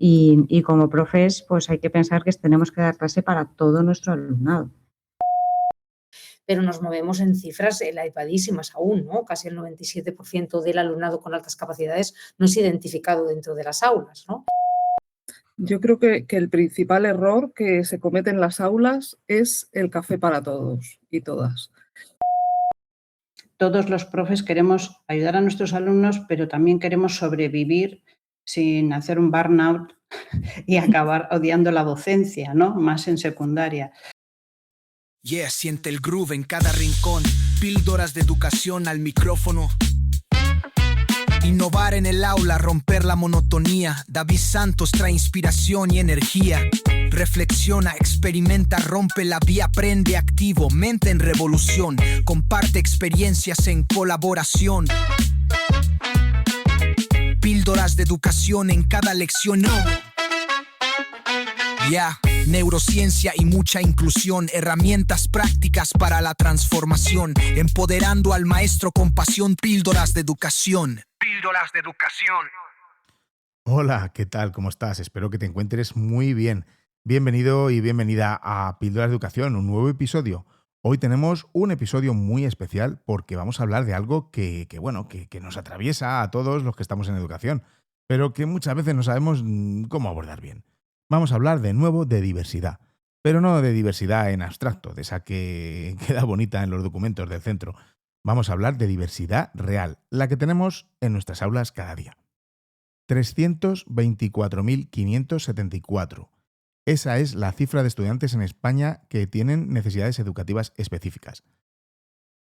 Y como profes, pues hay que pensar que tenemos que dar clase para todo nuestro alumnado. Pero nos movemos en cifras elevadísimas aún, ¿no? Casi el 97% del alumnado con altas capacidades no es identificado dentro de las aulas, ¿no? Yo creo que el principal error que se comete en las aulas es el café para todos y todas. Todos los profes queremos ayudar a nuestros alumnos, pero también queremos sobrevivir sin hacer un burnout y acabar odiando la docencia, ¿no? Más en secundaria. Yeah, siente el groove en cada rincón. Píldoras de educación al micrófono. Innovar en el aula, romper la monotonía. David Santos trae inspiración y energía. Reflexiona, experimenta, rompe la vía, aprende activo, mente en revolución. Comparte experiencias en colaboración. Píldoras de educación en cada lección. Neurociencia y mucha inclusión, herramientas prácticas para la transformación, empoderando al maestro con pasión. Píldoras de educación. Píldoras de educación. Hola, ¿qué tal? ¿Cómo estás? Espero que te encuentres muy bien. Bienvenido y bienvenida a Píldoras de Educación, un nuevo episodio. Hoy tenemos un episodio muy especial porque vamos a hablar de algo que nos atraviesa a todos los que estamos en educación, pero que muchas veces no sabemos cómo abordar bien. Vamos a hablar de nuevo de diversidad, pero no de diversidad en abstracto, de esa que queda bonita en los documentos del centro. Vamos a hablar de diversidad real, la que tenemos en nuestras aulas cada día. 324.574. Esa es la cifra de estudiantes en España que tienen necesidades educativas específicas.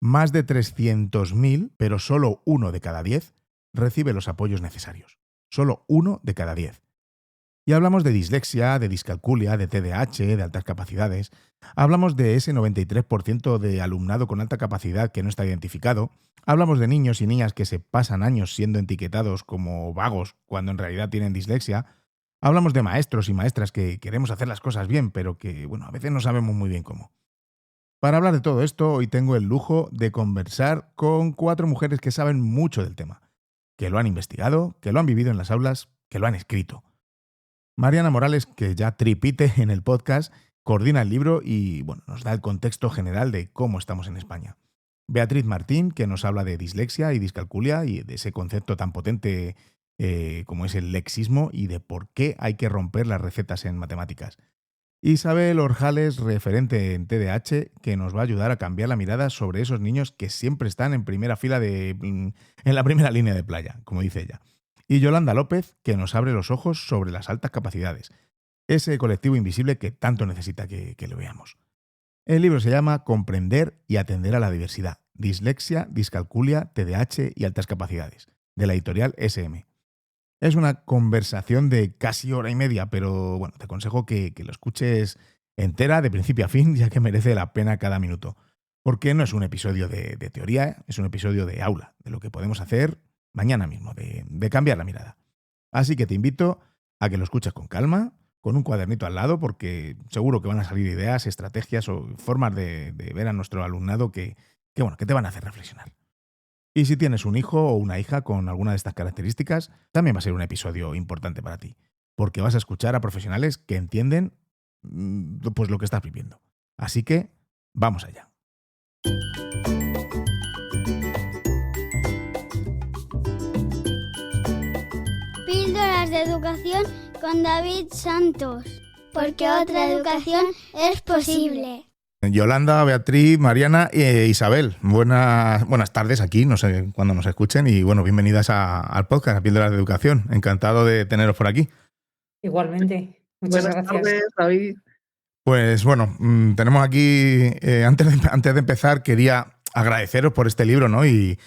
Más de 300.000, pero solo 1 de cada 10 recibe los apoyos necesarios. Solo 1 de cada 10. Y hablamos de dislexia, de discalculia, de TDAH, de altas capacidades. Hablamos de ese 93% de alumnado con alta capacidad que no está identificado. Hablamos de niños y niñas que se pasan años siendo etiquetados como vagos cuando en realidad tienen dislexia. Hablamos de maestros y maestras que queremos hacer las cosas bien, pero que, a veces no sabemos muy bien cómo. Para hablar de todo esto, hoy tengo el lujo de conversar con 4 mujeres que saben mucho del tema, que lo han investigado, que lo han vivido en las aulas, que lo han escrito. Mariana Morales, que ya tripite en el podcast, coordina el libro y nos da el contexto general de cómo estamos en España. Beatriz Martín, que nos habla de dislexia y discalculia y de ese concepto tan potente como es el lexismo y de por qué hay que romper las recetas en matemáticas. Isabel Orjales, referente en TDAH, que nos va a ayudar a cambiar la mirada sobre esos niños que siempre están en primera fila en la primera línea de playa, como dice ella. Y Yolanda López, que nos abre los ojos sobre las altas capacidades, ese colectivo invisible que tanto necesita que lo veamos. El libro se llama Comprender y atender a la diversidad, dislexia, discalculia, TDAH y altas capacidades, de la editorial SM. Es una conversación de casi hora y media, pero te aconsejo que lo escuches entera, de principio a fin, ya que merece la pena cada minuto. Porque no es un episodio de teoría, es un episodio de aula, de lo que podemos hacer mañana mismo, de cambiar la mirada. Así que te invito a que lo escuches con calma, con un cuadernito al lado, porque seguro que van a salir ideas, estrategias o formas de ver a nuestro alumnado que te van a hacer reflexionar. Y si tienes un hijo o una hija con alguna de estas características, también va a ser un episodio importante para ti, porque vas a escuchar a profesionales que entienden lo que estás viviendo. Así que, vamos allá. Píldoras de educación con David Santos, porque otra educación es posible. Yolanda, Beatriz, Mariana e Isabel, buenas tardes aquí, no sé cuándo nos escuchen y bienvenidas al podcast, a Píldoras de Educación. Encantado de teneros por aquí. Igualmente, muchas Buenas gracias. Tardes, David. Pues tenemos aquí, antes de empezar, quería agradeceros por este libro, ¿no? Y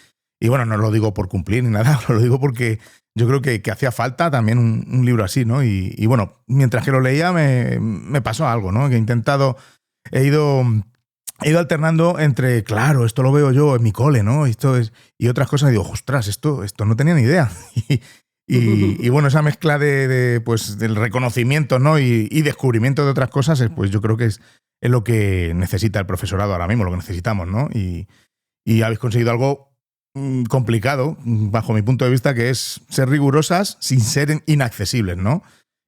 no lo digo por cumplir ni nada, lo digo porque yo creo que hacía falta también un libro así, ¿no? Y mientras que lo leía me pasó algo, ¿no? Que he ido alternando entre, claro, esto lo veo yo en mi cole, ¿no? Y otras cosas, y digo, ostras, esto no tenía ni idea. Y esa mezcla del reconocimiento, ¿no? y descubrimiento de otras cosas, pues yo creo que es lo que necesita el profesorado ahora mismo, lo que necesitamos, ¿no? Y habéis conseguido algo complicado, bajo mi punto de vista, que es ser rigurosas sin ser inaccesibles, ¿no?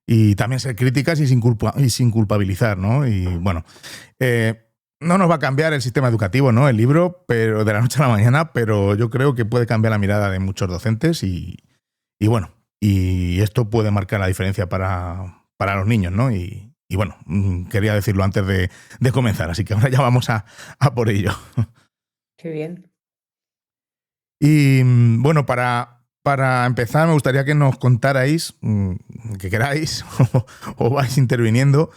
y también ser críticas y sin culpabilizar, ¿no? Y bueno, no nos va a cambiar el sistema educativo, ¿no? El libro, pero de la noche a la mañana, pero yo creo que puede cambiar la mirada de muchos docentes y bueno, y esto puede marcar la diferencia para los niños, ¿no? Y bueno, quería decirlo antes de comenzar, así que ahora ya vamos a por ello. Qué bien. Y bueno, para empezar me gustaría que nos contarais, que queráis, o vais interviniendo,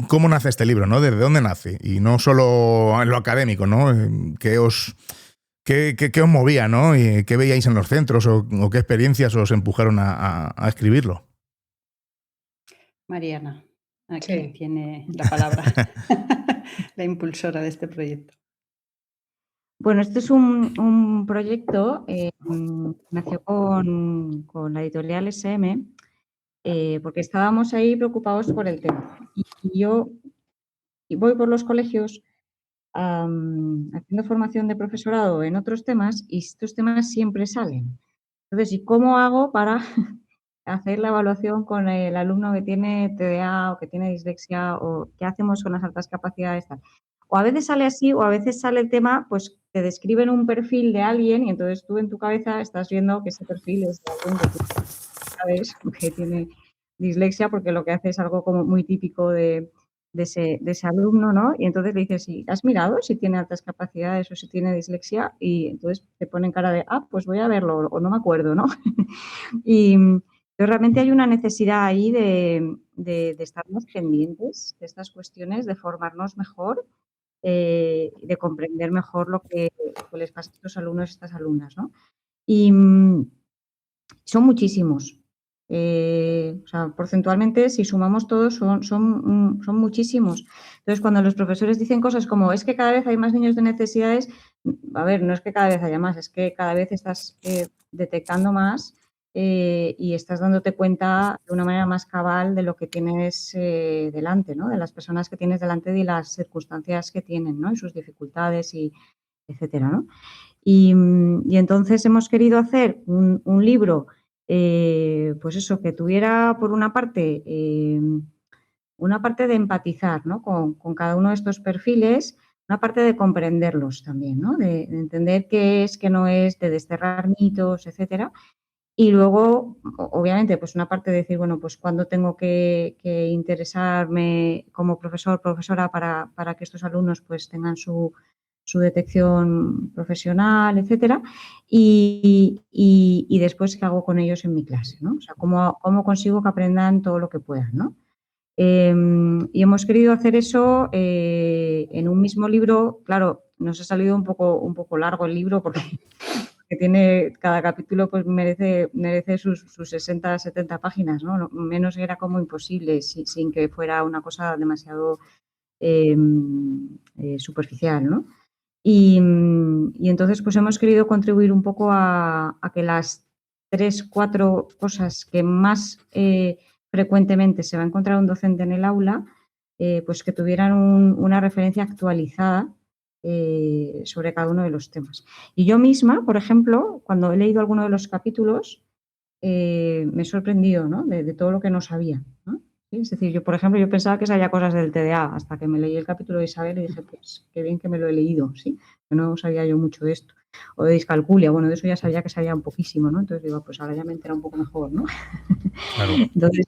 cómo nace este libro, ¿no? ¿Desde dónde nace? Y no solo en lo académico, ¿no? ¿Qué os movía, ¿no? ¿Y qué veíais en los centros o qué experiencias os empujaron a escribirlo? Mariana, aquí Sí. tiene la palabra la impulsora de este proyecto. Bueno, este es un proyecto, nació con la editorial SM, porque estábamos ahí preocupados por el tema. Y yo voy por los colegios haciendo formación de profesorado en otros temas y estos temas siempre salen. Entonces, ¿y cómo hago para hacer la evaluación con el alumno que tiene TDA o que tiene dislexia, o qué hacemos con las altas capacidades? Tal. O a veces sale así, o a veces sale el tema, pues te describen un perfil de alguien y entonces tú en tu cabeza estás viendo que ese perfil es de alguien que tú sabes que tiene dislexia, porque lo que hace es algo como muy típico de ese alumno, ¿no? Y entonces le dices, ¿sí, has mirado si tiene altas capacidades o si tiene dislexia? Y entonces te ponen cara de, pues voy a verlo, o no me acuerdo, ¿no? Y pero realmente hay una necesidad ahí de estar más pendientes de estas cuestiones, de formarnos mejor, de comprender mejor lo que les pasa a estos alumnos y estas alumnas, ¿no? Y son muchísimos. O sea, porcentualmente, si sumamos todos, son muchísimos. Entonces, cuando los profesores dicen cosas como, es que cada vez hay más niños de necesidades, a ver, no es que cada vez haya más, es que cada vez estás detectando más y estás dándote cuenta de una manera más cabal de lo que tienes delante, ¿no? De las personas que tienes delante y las circunstancias que tienen, ¿no? Y sus dificultades y etcétera, ¿no? Y entonces hemos querido hacer un libro, pues eso, que tuviera por una parte de empatizar, ¿no? con cada uno de estos perfiles, una parte de comprenderlos también, ¿no? De entender qué es, qué no es, de desterrar mitos, etcétera. Y luego, obviamente, pues una parte de decir, bueno, pues cuándo tengo que interesarme como profesor, profesora, para que estos alumnos pues tengan su detección profesional, etcétera, y después qué hago con ellos en mi clase, ¿no? O sea, cómo consigo que aprendan todo lo que puedan, ¿no? Y hemos querido hacer eso en un mismo libro. Claro, nos ha salido un poco largo el libro porque tiene, cada capítulo pues merece sus 60, 70 páginas, ¿no? Menos era como imposible sin que fuera una cosa demasiado superficial, ¿no? Y entonces pues hemos querido contribuir un poco a que las 3, 4 cosas que más frecuentemente se va a encontrar un docente en el aula, pues que tuvieran una referencia actualizada sobre cada uno de los temas. Y yo misma, por ejemplo, cuando he leído alguno de los capítulos, me he sorprendido, ¿no? de todo lo que no sabía, ¿no? ¿Sí? Es decir, yo, por ejemplo, yo pensaba que sabía cosas del TDA hasta que me leí el capítulo de Isabel y dije, pues qué bien que me lo he leído, ¿sí? Que no sabía yo mucho de esto. O de discalculia, bueno, de eso ya sabía que sabía un poquísimo, ¿no? Entonces digo, pues ahora ya me entero un poco mejor, ¿no? Claro. Entonces,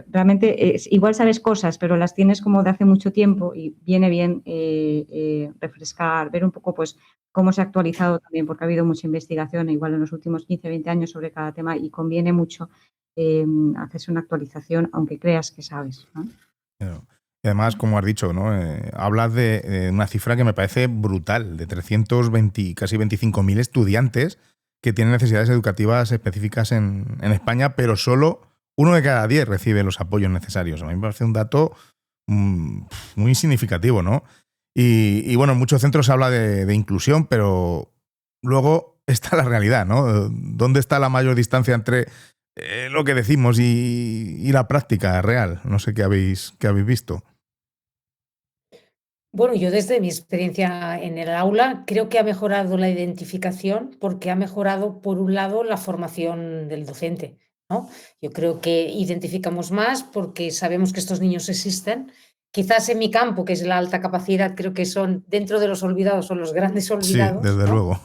realmente igual sabes cosas, pero las tienes como de hace mucho tiempo y viene bien refrescar, ver un poco pues cómo se ha actualizado también, porque ha habido mucha investigación igual en los últimos 15, 20 años sobre cada tema y conviene mucho hacerse una actualización aunque creas que sabes, ¿no? Y además, como has dicho, ¿no? Hablas de una cifra que me parece brutal, de 320, casi 25.000 estudiantes que tienen necesidades educativas específicas en España, pero solo 1 de cada 10 recibe los apoyos necesarios. A mí me parece un dato muy significativo, ¿no? Y bueno, en muchos centros se habla de inclusión, pero luego está la realidad, ¿no? ¿Dónde está la mayor distancia entre lo que decimos y la práctica real? No sé qué habéis visto. Bueno, yo desde mi experiencia en el aula creo que ha mejorado la identificación porque ha mejorado, por un lado, la formación del docente. ¿no? Yo creo que identificamos más porque sabemos que estos niños existen. Quizás en mi campo, que es la alta capacidad, creo que son dentro de los olvidados, son los grandes Sí, olvidados, desde ¿no? luego.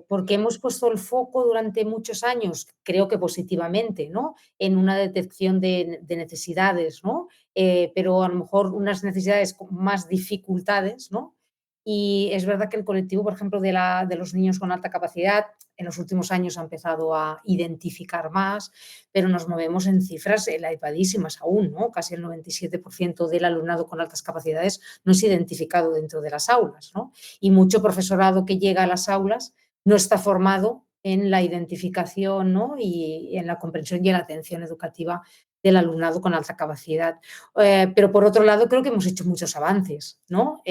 Porque hemos puesto el foco durante muchos años, creo que positivamente, ¿no? En una detección de necesidades, ¿no? Pero a lo mejor unas necesidades con más dificultades, ¿no? Y es verdad que el colectivo, por ejemplo, de los niños con alta capacidad, en los últimos años ha empezado a identificar más, pero nos movemos en cifras elevadísimas aún, ¿no? Casi el 97% del alumnado con altas capacidades no es identificado dentro de las aulas, ¿no? Y mucho profesorado que llega a las aulas no está formado en la identificación, ¿no? Y en la comprensión y en la atención educativa del alumnado con alta capacidad. Pero por otro lado, creo que hemos hecho muchos avances, ¿no?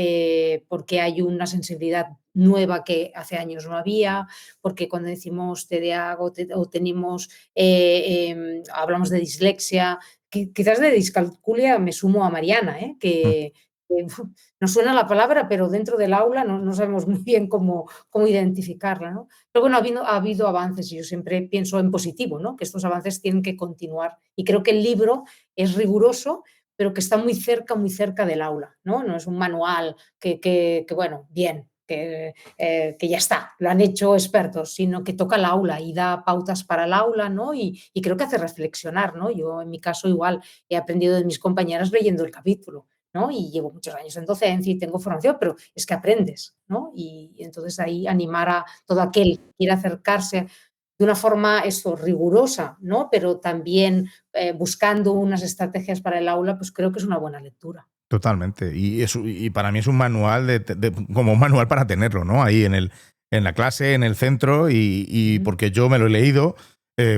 Porque hay una sensibilidad nueva que hace años no había, porque cuando decimos TDA o tenemos, hablamos de dislexia, quizás de discalculia me sumo a Mariana, que nos suena la palabra, pero dentro del aula no sabemos muy bien cómo identificarla, ¿no? Pero bueno, ha habido avances y yo siempre pienso en positivo, ¿no? Que estos avances tienen que continuar. Y creo que el libro es riguroso, pero que está muy cerca del aula, ¿no? No es un manual que bueno, bien, que ya está, lo han hecho expertos, sino que toca el aula y da pautas para el aula, ¿no? Y creo que hace reflexionar, ¿no? Yo en mi caso igual he aprendido de mis compañeras leyendo el capítulo, ¿no? Y llevo muchos años en docencia y tengo formación, pero es que aprendes, ¿no? Y entonces ahí animar a todo aquel que quiera acercarse de una forma rigurosa, ¿no? Pero también buscando unas estrategias para el aula, pues creo que es una buena lectura. Totalmente. Y para mí es un manual como un manual para tenerlo, ¿no? Ahí en la clase, en el centro, y porque yo me lo he leído,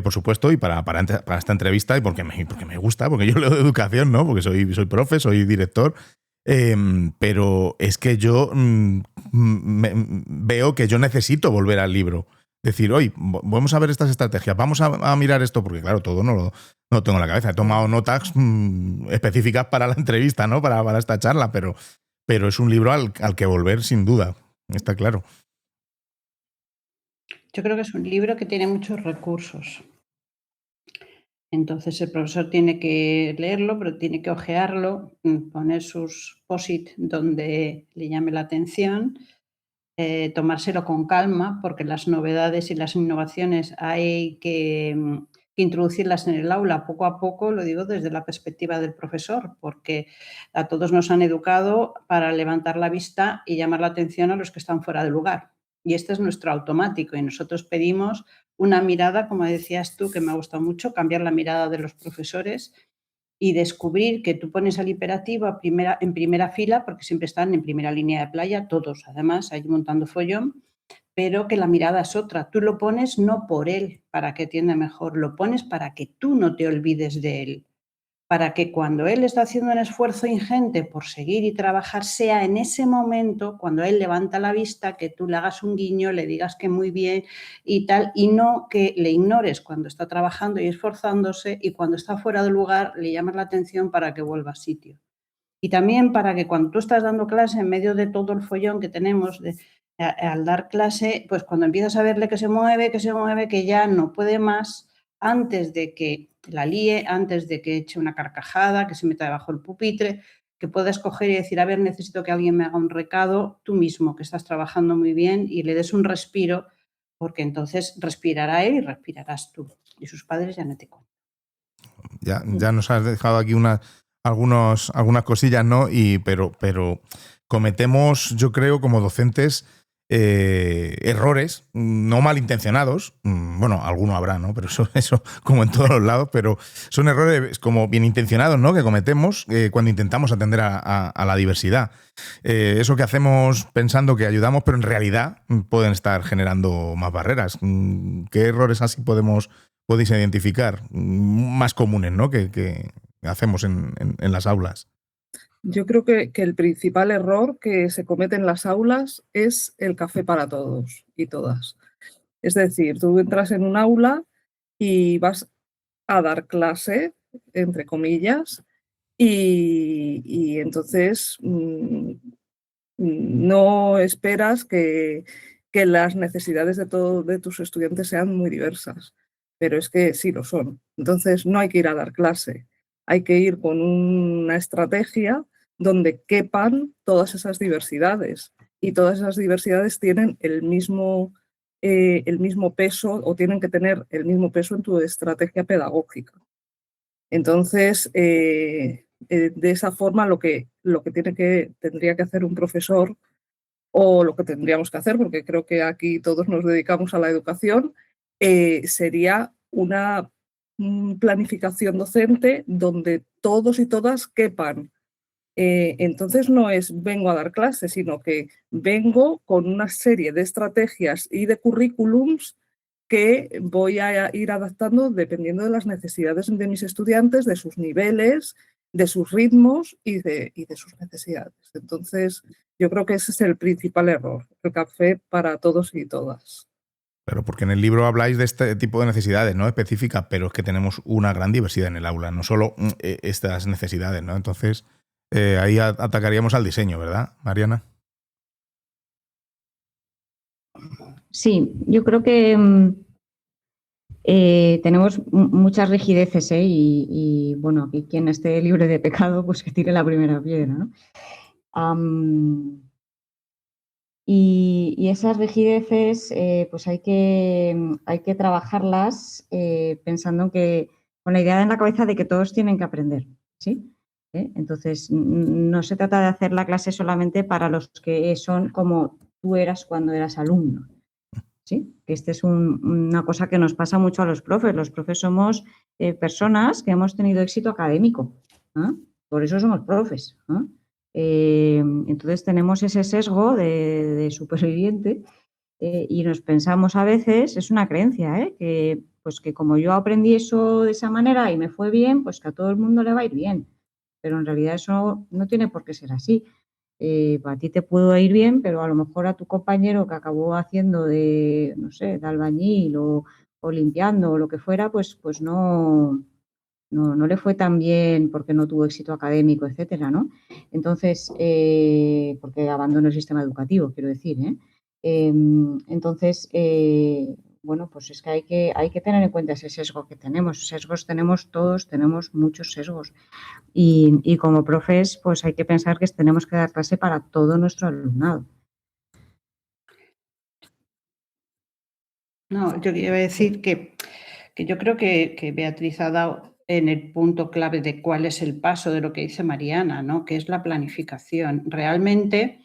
por supuesto, y para esta entrevista, y porque me gusta, porque yo leo de educación, ¿no? Porque soy profe, soy director. Pero es que yo veo que yo necesito volver al libro. Decir, oye, vamos a ver estas estrategias, vamos a mirar esto, porque claro, todo no lo tengo en la cabeza. He tomado notas específicas para la entrevista, ¿no? Para esta charla, pero es un libro al que volver sin duda, está claro. Yo creo que es un libro que tiene muchos recursos. Entonces el profesor tiene que leerlo, pero tiene que ojearlo, poner sus post-it donde le llame la atención, tomárselo con calma, porque las novedades y las innovaciones hay que introducirlas en el aula poco a poco, lo digo desde la perspectiva del profesor, porque a todos nos han educado para levantar la vista y llamar la atención a los que están fuera de lugar. Y este es nuestro automático y nosotros pedimos una mirada, como decías tú, que me ha gustado mucho, cambiar la mirada de los profesores y descubrir que tú pones al hiperactivo en primera fila, porque siempre están en primera línea de playa, todos además, ahí montando follón, pero que la mirada es otra. Tú lo pones no por él, para que atienda mejor, lo pones para que tú no te olvides de él, para que cuando él está haciendo un esfuerzo ingente por seguir y trabajar, sea en ese momento, cuando él levanta la vista, que tú le hagas un guiño, le digas que muy bien y tal, y no que le ignores cuando está trabajando y esforzándose y cuando está fuera de lugar le llamas la atención para que vuelva a sitio. Y también para que cuando tú estás dando clase, en medio de todo el follón que tenemos al dar clase, pues cuando empiezas a verle que se mueve, que ya no puede más, antes de que la líe, antes de que eche una carcajada, que se meta debajo del pupitre, que puedas coger y decir, a ver, necesito que alguien me haga un recado, tú mismo, que estás trabajando muy bien, y le des un respiro, porque entonces respirará él y respirarás tú. Y sus padres ya no te cuentan. Ya nos has dejado aquí algunas cosillas, ¿no? Pero cometemos, yo creo, como docentes, errores no malintencionados. Bueno, alguno habrá, ¿no? Pero eso como en todos los lados, pero son errores como bien intencionados, ¿no? Que cometemos cuando intentamos atender a la diversidad. Eso que hacemos pensando que ayudamos, pero en realidad pueden estar generando más barreras. ¿Qué errores así podéis identificar más comunes, ¿no? que hacemos en las aulas? Yo creo que el principal error que se comete en las aulas es el café para todos y todas. Es decir, tú entras en un aula y vas a dar clase, entre comillas, y entonces no esperas que las necesidades de tus estudiantes sean muy diversas. pero es que sí lo son. Entonces no hay que ir a dar clase, hay que ir con una estrategia donde quepan todas esas diversidades, y todas esas diversidades tienen el mismo peso, o tienen que tener el mismo peso en tu estrategia pedagógica. Entonces, de esa forma lo que tendría que hacer un profesor, o lo que tendríamos que hacer, porque creo que aquí todos nos dedicamos a la educación, sería una planificación docente donde todos y todas quepan. Entonces no es vengo a dar clases, sino que vengo con una serie de estrategias y de currículums que voy a ir adaptando dependiendo de las necesidades de mis estudiantes, de sus niveles, de sus ritmos y de sus necesidades. Entonces, yo creo que ese es el principal error, el café para todos y todas. Claro, porque en el libro habláis de este tipo de necesidades, ¿no? Específicas, pero es que tenemos una gran diversidad en el aula, no solo estas necesidades, ¿no? Entonces, ahí atacaríamos al diseño, ¿verdad, Mariana? Sí, yo creo que tenemos muchas rigideces, y bueno, y quien esté libre de pecado, pues que tire la primera piedra, ¿no? Y esas rigideces, pues hay que trabajarlas pensando con la idea en la cabeza de que todos tienen que aprender, ¿sí? Entonces, no se trata de hacer la clase solamente para los que son como tú eras cuando eras alumno, ¿sí? Que esta es una cosa que nos pasa mucho a los profes. Los profes somos personas que hemos tenido éxito académico, ¿eh? Por eso somos profes, ¿eh? Entonces tenemos ese sesgo de superviviente, y nos pensamos a veces, es una creencia, que como yo aprendí eso de esa manera y me fue bien, pues que a todo el mundo le va a ir bien. Pero en realidad eso no tiene por qué ser así. A ti te pudo ir bien, pero a lo mejor a tu compañero que acabó haciendo de, no sé, de albañil o limpiando o lo que fuera, pues no le fue tan bien porque no tuvo éxito académico, etcétera, ¿no? Entonces, porque abandonó el sistema educativo, quiero decir, ¿eh? Entonces, bueno, pues es que hay que tener en cuenta ese sesgo que tenemos. Sesgos tenemos todos, tenemos muchos sesgos. Y como profes, pues hay que pensar que tenemos que dar clase para todo nuestro alumnado. No, yo iba a decir que yo creo que Beatriz ha dado en el punto clave de cuál es el paso de lo que dice Mariana, ¿no? Que es la planificación. Realmente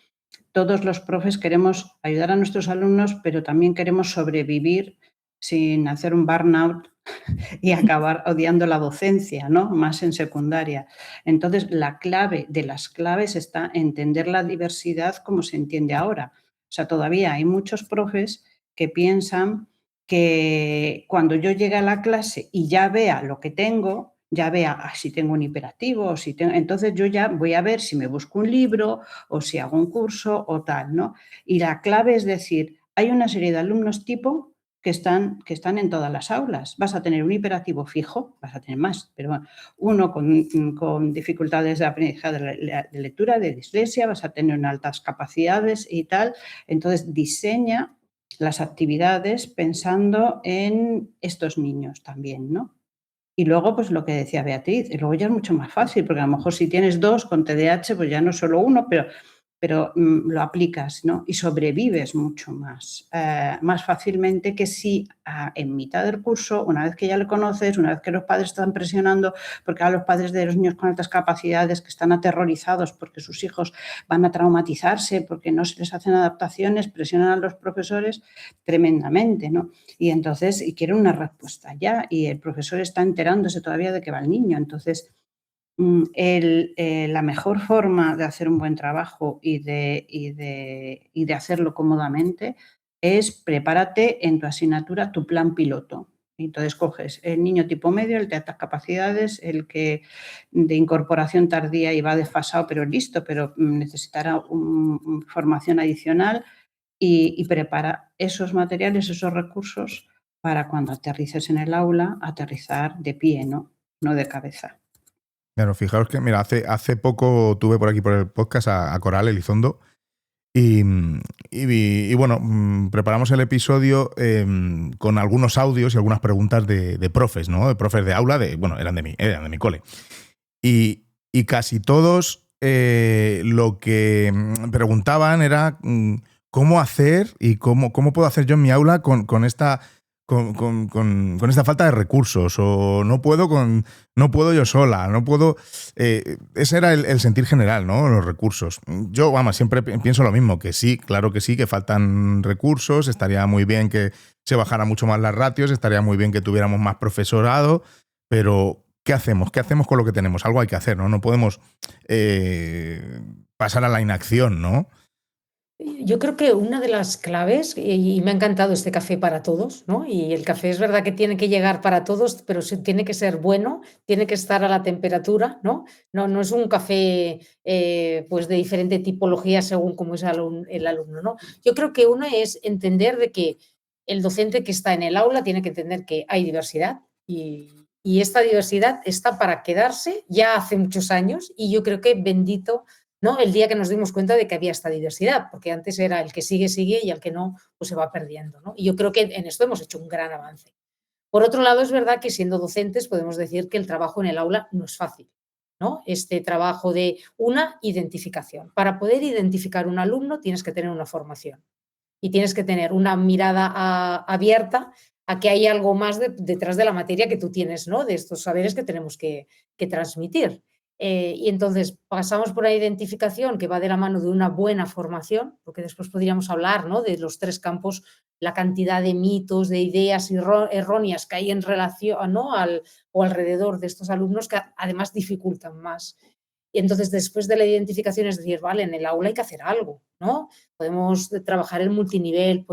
todos los profes queremos ayudar a nuestros alumnos, pero también queremos sobrevivir sin hacer un burnout y acabar odiando la docencia, ¿no? Más en secundaria. Entonces, la clave de las claves está en entender la diversidad como se entiende ahora. O sea, todavía hay muchos profes que piensan que cuando yo llegue a la clase y ya vea lo que tengo, ya vea si tengo un hiperactivo, o si tengo, entonces yo ya voy a ver si me busco un libro o si hago un curso o tal, ¿no? Y la clave es decir, hay una serie de alumnos tipo que están en todas las aulas. Vas a tener un hiperactivo fijo, vas a tener más, pero bueno, uno con dificultades de aprendizaje de lectura, de dislexia, vas a tener altas capacidades y tal. Entonces, diseña las actividades pensando en estos niños también, ¿no? Y luego, pues lo que decía Beatriz, y luego ya es mucho más fácil, porque a lo mejor si tienes 2 con TDAH, pues ya no solo uno, pero lo aplicas, ¿no? Y sobrevives mucho más fácilmente que si en mitad del curso, una vez que ya le conoces, una vez que los padres están presionando, porque a los padres de los niños con altas capacidades que están aterrorizados porque sus hijos van a traumatizarse, porque no se les hacen adaptaciones, presionan a los profesores tremendamente, ¿no? Y entonces, y quieren una respuesta ya, y el profesor está enterándose todavía de que va el niño. Entonces, la mejor forma de hacer un buen trabajo y de hacerlo cómodamente es prepárate en tu asignatura tu plan piloto. Entonces coges el niño tipo medio, el de altas capacidades, el que de incorporación tardía y va desfasado pero listo, pero necesitará formación adicional, y prepara esos materiales, esos recursos para cuando aterrices en el aula, aterrizar de pie, no de cabeza. Claro, fijaos que, mira, hace poco tuve por aquí por el podcast a Coral Elizondo y Y bueno, preparamos el episodio con algunos audios y algunas preguntas de profes, ¿no? De profes de aula, bueno, eran de mi cole. Y casi todos lo que preguntaban era cómo hacer y cómo puedo hacer yo en mi aula con esta falta de recursos, o no puedo yo sola, no puedo. Ese era el sentir general, ¿no? Los recursos. Yo, vamos, siempre pienso lo mismo, que sí, claro que sí, que faltan recursos, estaría muy bien que se bajara mucho más las ratios, estaría muy bien que tuviéramos más profesorado, pero ¿qué hacemos? ¿Qué hacemos con lo que tenemos? Algo hay que hacer, ¿no? No podemos pasar a la inacción, ¿no? Yo creo que una de las claves, y me ha encantado este café para todos, ¿no? Y el café es verdad que tiene que llegar para todos, pero tiene que ser bueno, tiene que estar a la temperatura, ¿no? No es un café pues de diferente tipología según cómo es el alumno, ¿no? Yo creo que una es entender de que el docente que está en el aula tiene que entender que hay diversidad y esta diversidad está para quedarse ya hace muchos años, y yo creo que bendito, ¿no?, el día que nos dimos cuenta de que había esta diversidad, porque antes era el que sigue y el que no, pues se va perdiendo, ¿no? Y yo creo que en esto hemos hecho un gran avance. Por otro lado, es verdad que siendo docentes podemos decir que el trabajo en el aula no es fácil, ¿no? Este trabajo de una identificación. Para poder identificar un alumno tienes que tener una formación y tienes que tener una mirada abierta a que hay algo más detrás de la materia que tú tienes, ¿no? De estos saberes que tenemos que transmitir. Y entonces pasamos por la identificación, que va de la mano de una buena formación, porque después podríamos hablar, ¿no?, de los 3 campos, la cantidad de mitos, de ideas erróneas que hay en relación, ¿no?, o alrededor de estos alumnos, que además dificultan más. Y entonces, después de la identificación, es decir, vale, en el aula hay que hacer algo, ¿no? Podemos trabajar el multinivel,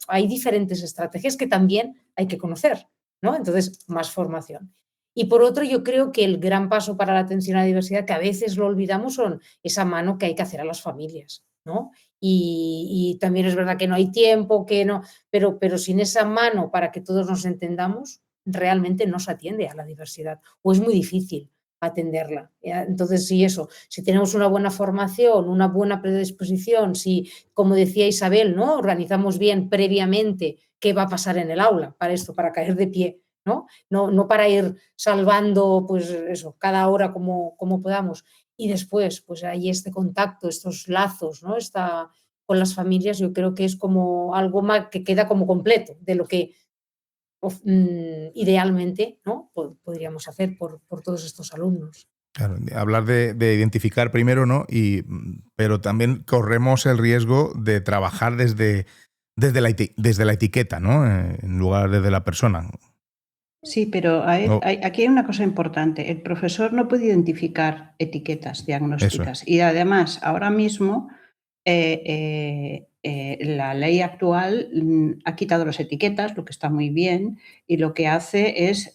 hay diferentes estrategias que también hay que conocer, ¿no? Entonces, más formación. Y por otro, yo creo que el gran paso para la atención a la diversidad, que a veces lo olvidamos, son esa mano que hay que hacer a las familias, ¿no? Y también es verdad que no hay tiempo, que no, pero sin esa mano para que todos nos entendamos, realmente no se atiende a la diversidad, o es muy difícil atenderla. Entonces, si tenemos una buena formación, una buena predisposición, si, como decía Isabel, ¿no?, organizamos bien previamente qué va a pasar en el aula para esto, para caer de pie, ¿no? No para ir salvando, pues eso, cada hora como podamos. Y después, pues hay este contacto, estos lazos, ¿no?, con las familias, yo creo que es como algo más que queda como completo de lo que idealmente, ¿no?, podríamos hacer por todos estos alumnos. Claro, hablar de identificar primero, ¿no? Pero también corremos el riesgo de trabajar desde la etiqueta, ¿no? En lugar desde la persona. Sí, pero aquí hay una cosa importante. El profesor no puede identificar etiquetas diagnósticas. Y además, ahora mismo, la ley actual ha quitado las etiquetas, lo que está muy bien, y lo que hace es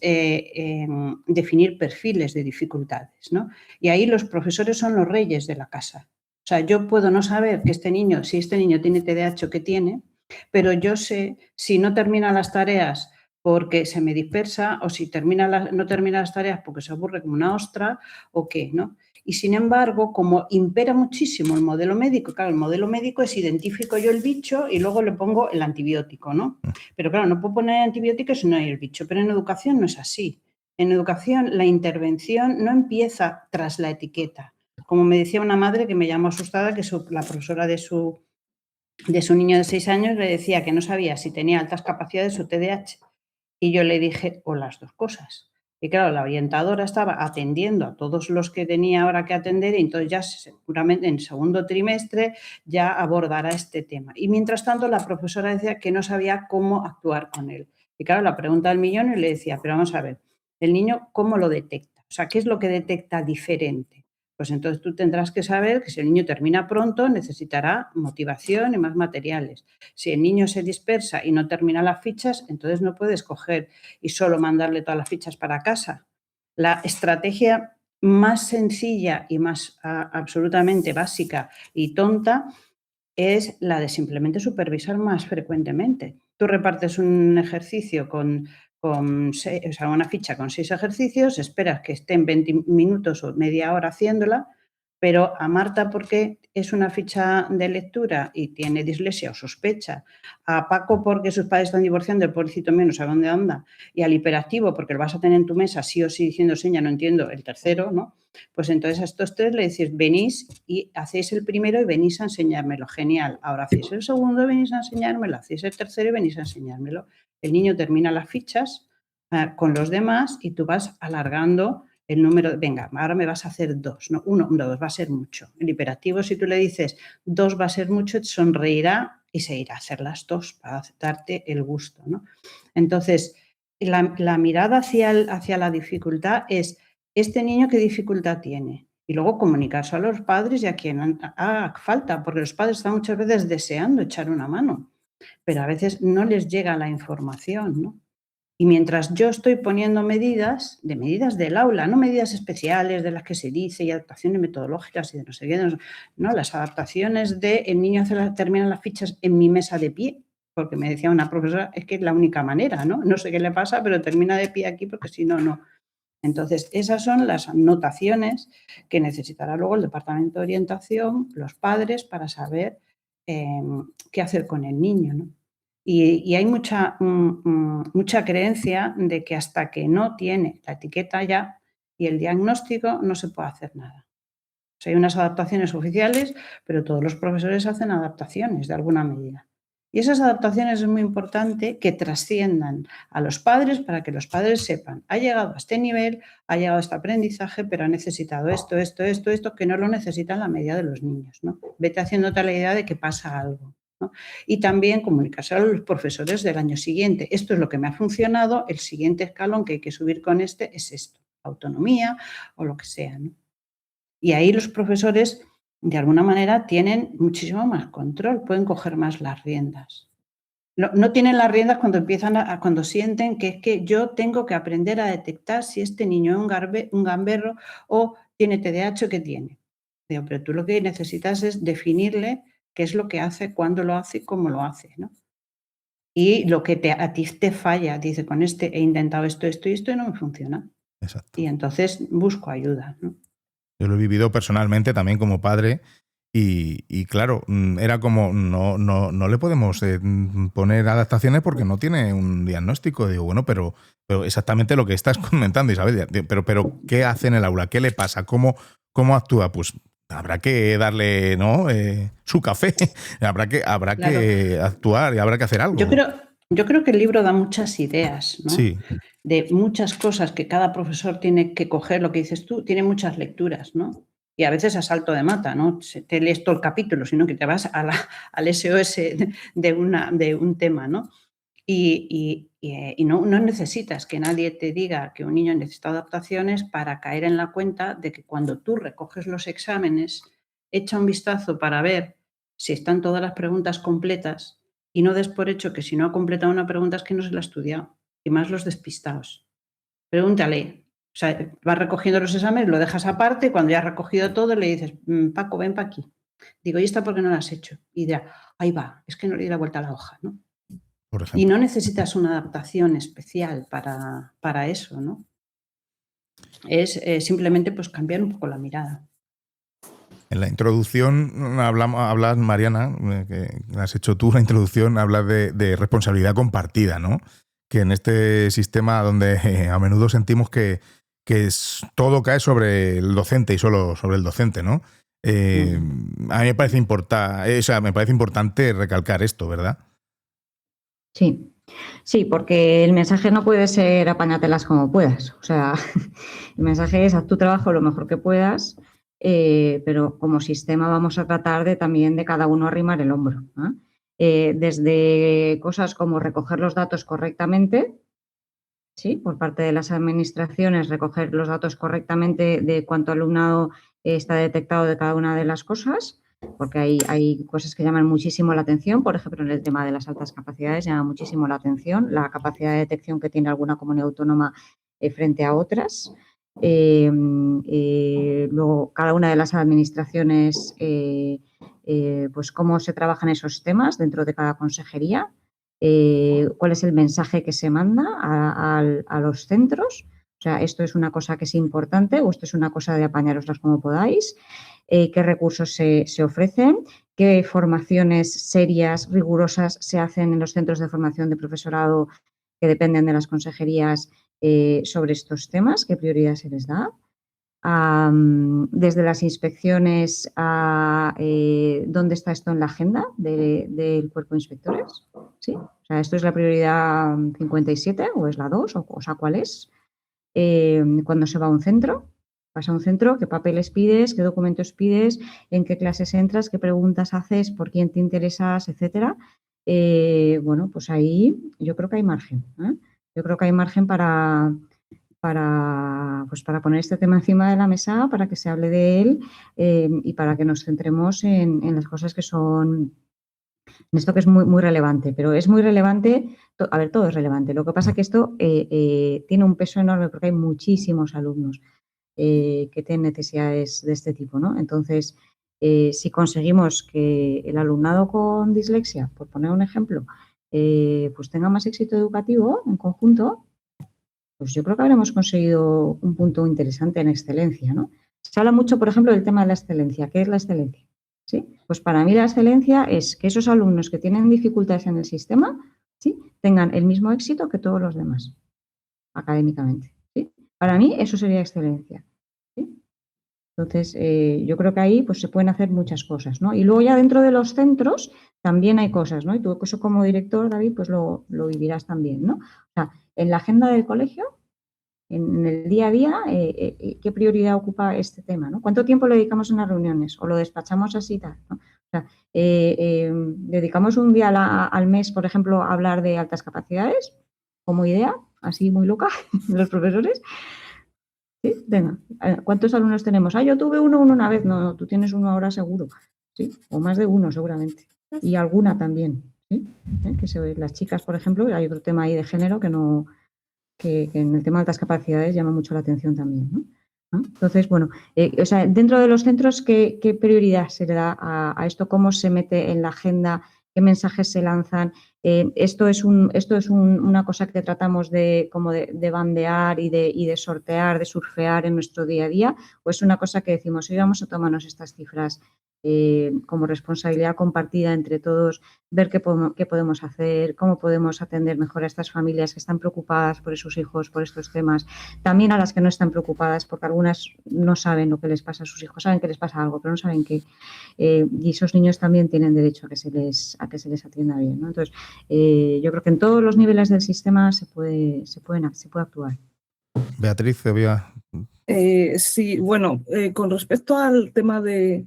definir perfiles de dificultades, ¿no? Y ahí los profesores son los reyes de la casa. O sea, yo puedo no saber que si este niño tiene TDAH o qué tiene, pero yo sé si no termina las tareas porque se me dispersa, o si no termina las tareas porque se aburre como una ostra, o qué, ¿no? Y sin embargo, como impera muchísimo el modelo médico, claro, el modelo médico es identifico yo el bicho y luego le pongo el antibiótico, ¿no? Pero claro, no puedo poner antibiótico si no hay el bicho, pero en educación no es así. En educación la intervención no empieza tras la etiqueta. Como me decía una madre que me llamó asustada, que la profesora de su niño de 6 años le decía que no sabía si tenía altas capacidades o TDAH. Y yo le dije, o las dos cosas. Y claro, la orientadora estaba atendiendo a todos los que tenía ahora que atender, y entonces ya seguramente en segundo trimestre ya abordará este tema. Y mientras tanto la profesora decía que no sabía cómo actuar con él. Y claro, la pregunta del millón, y le decía, pero vamos a ver, el niño, ¿cómo lo detecta? O sea, ¿qué es lo que detecta diferente? Pues entonces tú tendrás que saber que si el niño termina pronto necesitará motivación y más materiales. Si el niño se dispersa y no termina las fichas, entonces no puedes coger y solo mandarle todas las fichas para casa. La estrategia más sencilla y más absolutamente básica y tonta es la de simplemente supervisar más frecuentemente. Tú repartes un ejercicio una ficha con 6 ejercicios, esperas que estén 20 minutos o media hora haciéndola, pero a Marta porque es una ficha de lectura y tiene dislexia o sospecha, a Paco porque sus padres están divorciando, el pobrecito mío no sabe dónde anda, y al hiperactivo porque lo vas a tener en tu mesa sí o sí diciendo seña, no entiendo, el tercero, ¿no? Pues entonces a estos tres le decís, venís y hacéis el primero y venís a enseñármelo, genial, ahora hacéis el segundo y venís a enseñármelo, hacéis el tercero y venís a enseñármelo. El niño termina las fichas con los demás y tú vas alargando el número, venga, ahora me vas a hacer 2, no 1, 2, va a ser mucho. El hiperactivo, si tú le dices 2 va a ser mucho, sonreirá y se irá a hacer las 2 para darte el gusto, ¿no? Entonces, la mirada hacia la dificultad es, ¿este niño qué dificultad tiene? Y luego comunicarse a los padres y a quien haga falta, porque los padres están muchas veces deseando echar una mano, pero a veces no les llega la información, ¿no? Y mientras yo estoy poniendo medidas del aula, no medidas especiales de las que se dice y adaptaciones metodológicas y de no sé qué, no, las adaptaciones de el niño termina las fichas en mi mesa de pie, porque me decía una profesora, es que es la única manera, ¿no? No sé qué le pasa, pero termina de pie aquí porque si no, no. Entonces, esas son las anotaciones que necesitará luego el Departamento de Orientación, los padres, para saber qué hacer con el niño, ¿no? Y hay mucha creencia de que hasta que no tiene la etiqueta ya y el diagnóstico no se puede hacer nada. O sea, hay unas adaptaciones oficiales, pero todos los profesores hacen adaptaciones de alguna medida. Y esas adaptaciones es muy importante que trasciendan a los padres para que los padres sepan, ha llegado a este nivel, ha llegado a este aprendizaje, pero ha necesitado esto, que no lo necesitan la media de los niños, ¿no? Vete haciéndote la idea de que pasa algo, ¿no? Y también comunicarse a los profesores del año siguiente. Esto es lo que me ha funcionado, el siguiente escalón que hay que subir con este es esto, autonomía o lo que sea, ¿no? Y ahí los profesores, de alguna manera, tienen muchísimo más control, pueden coger más las riendas. No tienen las riendas cuando cuando sienten que es que yo tengo que aprender a detectar si este niño es un gamberro o tiene TDAH o qué tiene. Digo, pero tú lo que necesitas es definirle qué es lo que hace, cuándo lo hace y cómo lo hace, ¿no? Y lo que a ti te falla, dice, con este he intentado esto y no me funciona. Exacto. Y entonces busco ayuda, ¿no? Yo lo he vivido personalmente también como padre y claro, era como, no le podemos poner adaptaciones porque no tiene un diagnóstico. Digo, bueno, pero exactamente lo que estás comentando, Isabel, pero ¿qué hace en el aula? ¿Qué le pasa? ¿Cómo actúa? Pues habrá que darle, ¿no? Su café, habrá que actuar y habrá que hacer algo. Yo creo que el libro da muchas ideas, ¿no? Sí. De muchas cosas que cada profesor tiene que coger, lo que dices tú, tiene muchas lecturas, ¿no? Y a veces a salto de mata, ¿no? Te lees todo el capítulo, sino que te vas al SOS de un tema, ¿no? Y no necesitas que nadie te diga que un niño necesita adaptaciones para caer en la cuenta de que cuando tú recoges los exámenes, echa un vistazo para ver si están todas las preguntas completas y no des por hecho que si no ha completado una pregunta es que no se la ha estudiado. Y más los despistados. Pregúntale. O sea, vas recogiendo los exámenes, lo dejas aparte, cuando ya has recogido todo le dices, Paco, ven para aquí. Digo, ¿y esta por qué no la has hecho? Y dirá, ahí va, es que no le di la vuelta a la hoja, ¿no? Por ejemplo. Y no necesitas una adaptación especial para eso, ¿no? Es simplemente pues cambiar un poco la mirada. En la introducción hablas, Mariana, que has hecho tú la introducción, hablas de responsabilidad compartida, ¿no? Que en este sistema donde a menudo sentimos que todo cae sobre el docente y solo sobre el docente, ¿no? A mí me parece importante recalcar esto, ¿verdad? Sí, porque el mensaje no puede ser apáñatelas como puedas. O sea, el mensaje es haz tu trabajo lo mejor que puedas, pero como sistema vamos a tratar de también de cada uno arrimar el hombro, ¿no? Desde cosas como recoger los datos correctamente, ¿sí? Por parte de las administraciones, recoger los datos correctamente de cuánto alumnado está detectado de cada una de las cosas, porque hay cosas que llaman muchísimo la atención. Por ejemplo, en el tema de las altas capacidades llama muchísimo la atención la capacidad de detección que tiene alguna comunidad autónoma frente a otras. Luego, cada una de las administraciones, pues cómo se trabajan esos temas dentro de cada consejería, cuál es el mensaje que se manda a los centros. O sea, esto es una cosa que es importante o esto es una cosa de apañaroslas como podáis. qué recursos se ofrecen, qué formaciones serias, rigurosas se hacen en los centros de formación de profesorado que dependen de las consejerías sobre estos temas, qué prioridad se les da. Desde las inspecciones a dónde está esto en la agenda del cuerpo de inspectores. ¿Sí? O sea, ¿esto es la prioridad 57 o es la 2? O sea, ¿cuál es? Cuando se va a un centro, vas a un centro, qué papeles pides, qué documentos pides, en qué clases entras, qué preguntas haces, por quién te interesas, etcétera. Bueno, pues ahí yo creo que hay margen. Yo creo que hay margen para poner este tema encima de la mesa, para que se hable de él y para que nos centremos en las cosas que son, en esto que es muy, muy relevante. Pero es muy relevante, a ver, todo es relevante. Lo que pasa es que esto tiene un peso enorme porque hay muchísimos alumnos que tienen necesidades de este tipo, ¿no? Entonces, si conseguimos que el alumnado con dislexia, por poner un ejemplo, pues tenga más éxito educativo en conjunto, pues yo creo que habremos conseguido un punto interesante en excelencia, ¿no? Se habla mucho, por ejemplo, del tema de la excelencia. ¿Qué es la excelencia? ¿Sí? Pues para mí la excelencia es que esos alumnos que tienen dificultades en el sistema, ¿sí?, tengan el mismo éxito que todos los demás, académicamente. ¿Sí? Para mí eso sería excelencia. ¿Sí? Entonces, yo creo que ahí pues, se pueden hacer muchas cosas, ¿no? Y luego ya dentro de los centros también hay cosas, ¿no? Y tú eso como director, David, pues lo vivirás también, ¿no? O sea, en la agenda del colegio, en el día a día, ¿qué prioridad ocupa este tema, ¿no? ¿Cuánto tiempo le dedicamos en las reuniones? ¿O lo despachamos así tal? ¿No? O sea, ¿dedicamos un día al mes, por ejemplo, a hablar de altas capacidades? Como idea, así muy loca, los profesores. ¿Sí? Venga, ¿cuántos alumnos tenemos? Yo tuve uno una vez. No, tú tienes uno ahora seguro, ¿sí? O más de uno seguramente. Y alguna también, ¿sí? Que las chicas, por ejemplo, hay otro tema ahí de género que en el tema de altas capacidades llama mucho la atención también, ¿no? Entonces, bueno, o sea, dentro de los centros, ¿qué prioridad se le da a esto? ¿Cómo se mete en la agenda? ¿Qué mensajes se lanzan? Esto es una cosa que tratamos de bandear y de sortear, de surfear en nuestro día a día, o es una cosa que decimos, hoy vamos a tomarnos estas cifras como responsabilidad compartida entre todos, ver qué podemos hacer, cómo podemos atender mejor a estas familias que están preocupadas por sus hijos, por estos temas, también a las que no están preocupadas, porque algunas no saben lo que les pasa a sus hijos, saben que les pasa algo, pero no saben qué. Y esos niños también tienen derecho a que se les atienda bien, ¿no? Entonces, yo creo que en todos los niveles del sistema se puede actuar. Beatriz, Evia. Sí, bueno, con respecto al tema de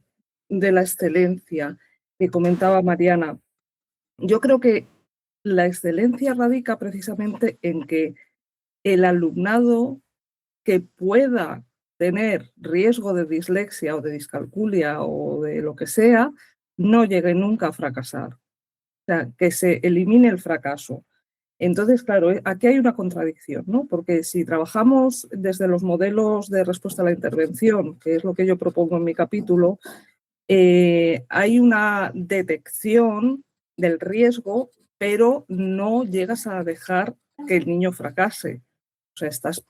la excelencia que comentaba Mariana, yo creo que la excelencia radica precisamente en que el alumnado que pueda tener riesgo de dislexia o de discalculia o de lo que sea, no llegue nunca a fracasar. O sea, que se elimine el fracaso. Entonces, claro, aquí hay una contradicción, ¿no? Porque si trabajamos desde los modelos de respuesta a la intervención, que es lo que yo propongo en mi capítulo, hay una detección del riesgo, pero no llegas a dejar que el niño fracase. O sea, estás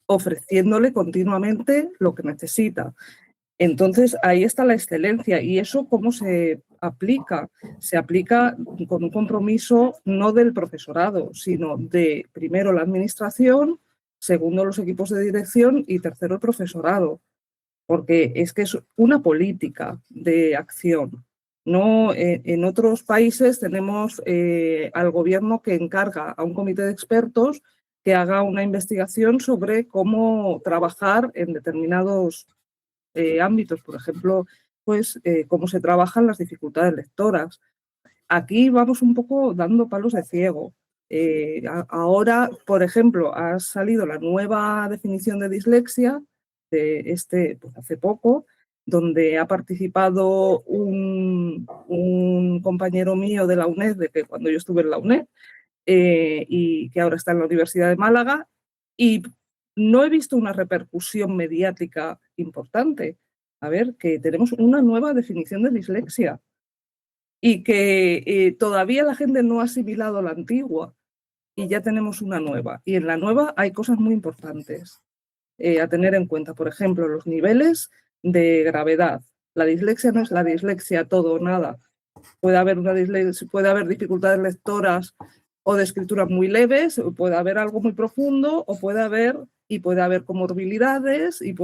ofreciéndole continuamente lo que necesita. Entonces, ahí está la excelencia. ¿Y eso cómo se aplica? Se aplica con un compromiso no del profesorado, sino de, primero, la administración, segundo, los equipos de dirección y tercero, el profesorado. Porque es que es una política de acción. No, en otros países tenemos al gobierno que encarga a un comité de expertos que haga una investigación sobre cómo trabajar en determinados ámbitos, por ejemplo, pues cómo se trabajan las dificultades lectoras. Aquí vamos un poco dando palos de ciego. Ahora, por ejemplo, ha salido la nueva definición de dislexia, pues hace poco, donde ha participado un compañero mío de la UNED, de que cuando yo estuve en la UNED, y que ahora está en la Universidad de Málaga, y no he visto una repercusión mediática importante. A ver, que tenemos una nueva definición de dislexia y que todavía la gente no ha asimilado la antigua y ya tenemos una nueva. Y en la nueva hay cosas muy importantes a tener en cuenta. Por ejemplo, los niveles de gravedad. La dislexia no es la dislexia todo o nada. Puede haber dificultades lectoras o de escritura muy leves, puede haber algo muy profundo, o puede haber comorbilidades, y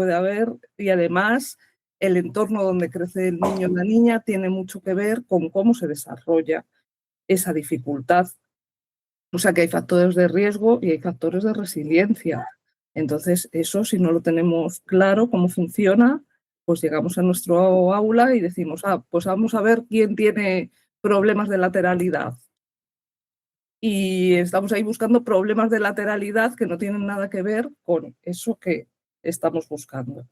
además el entorno donde crece el niño o la niña tiene mucho que ver con cómo se desarrolla esa dificultad. O sea que hay factores de riesgo y hay factores de resiliencia. Entonces, eso, si no lo tenemos claro cómo funciona, pues llegamos a nuestro aula y decimos, pues vamos a ver quién tiene problemas de lateralidad. Y estamos ahí buscando problemas de lateralidad que no tienen nada que ver con eso que estamos buscando.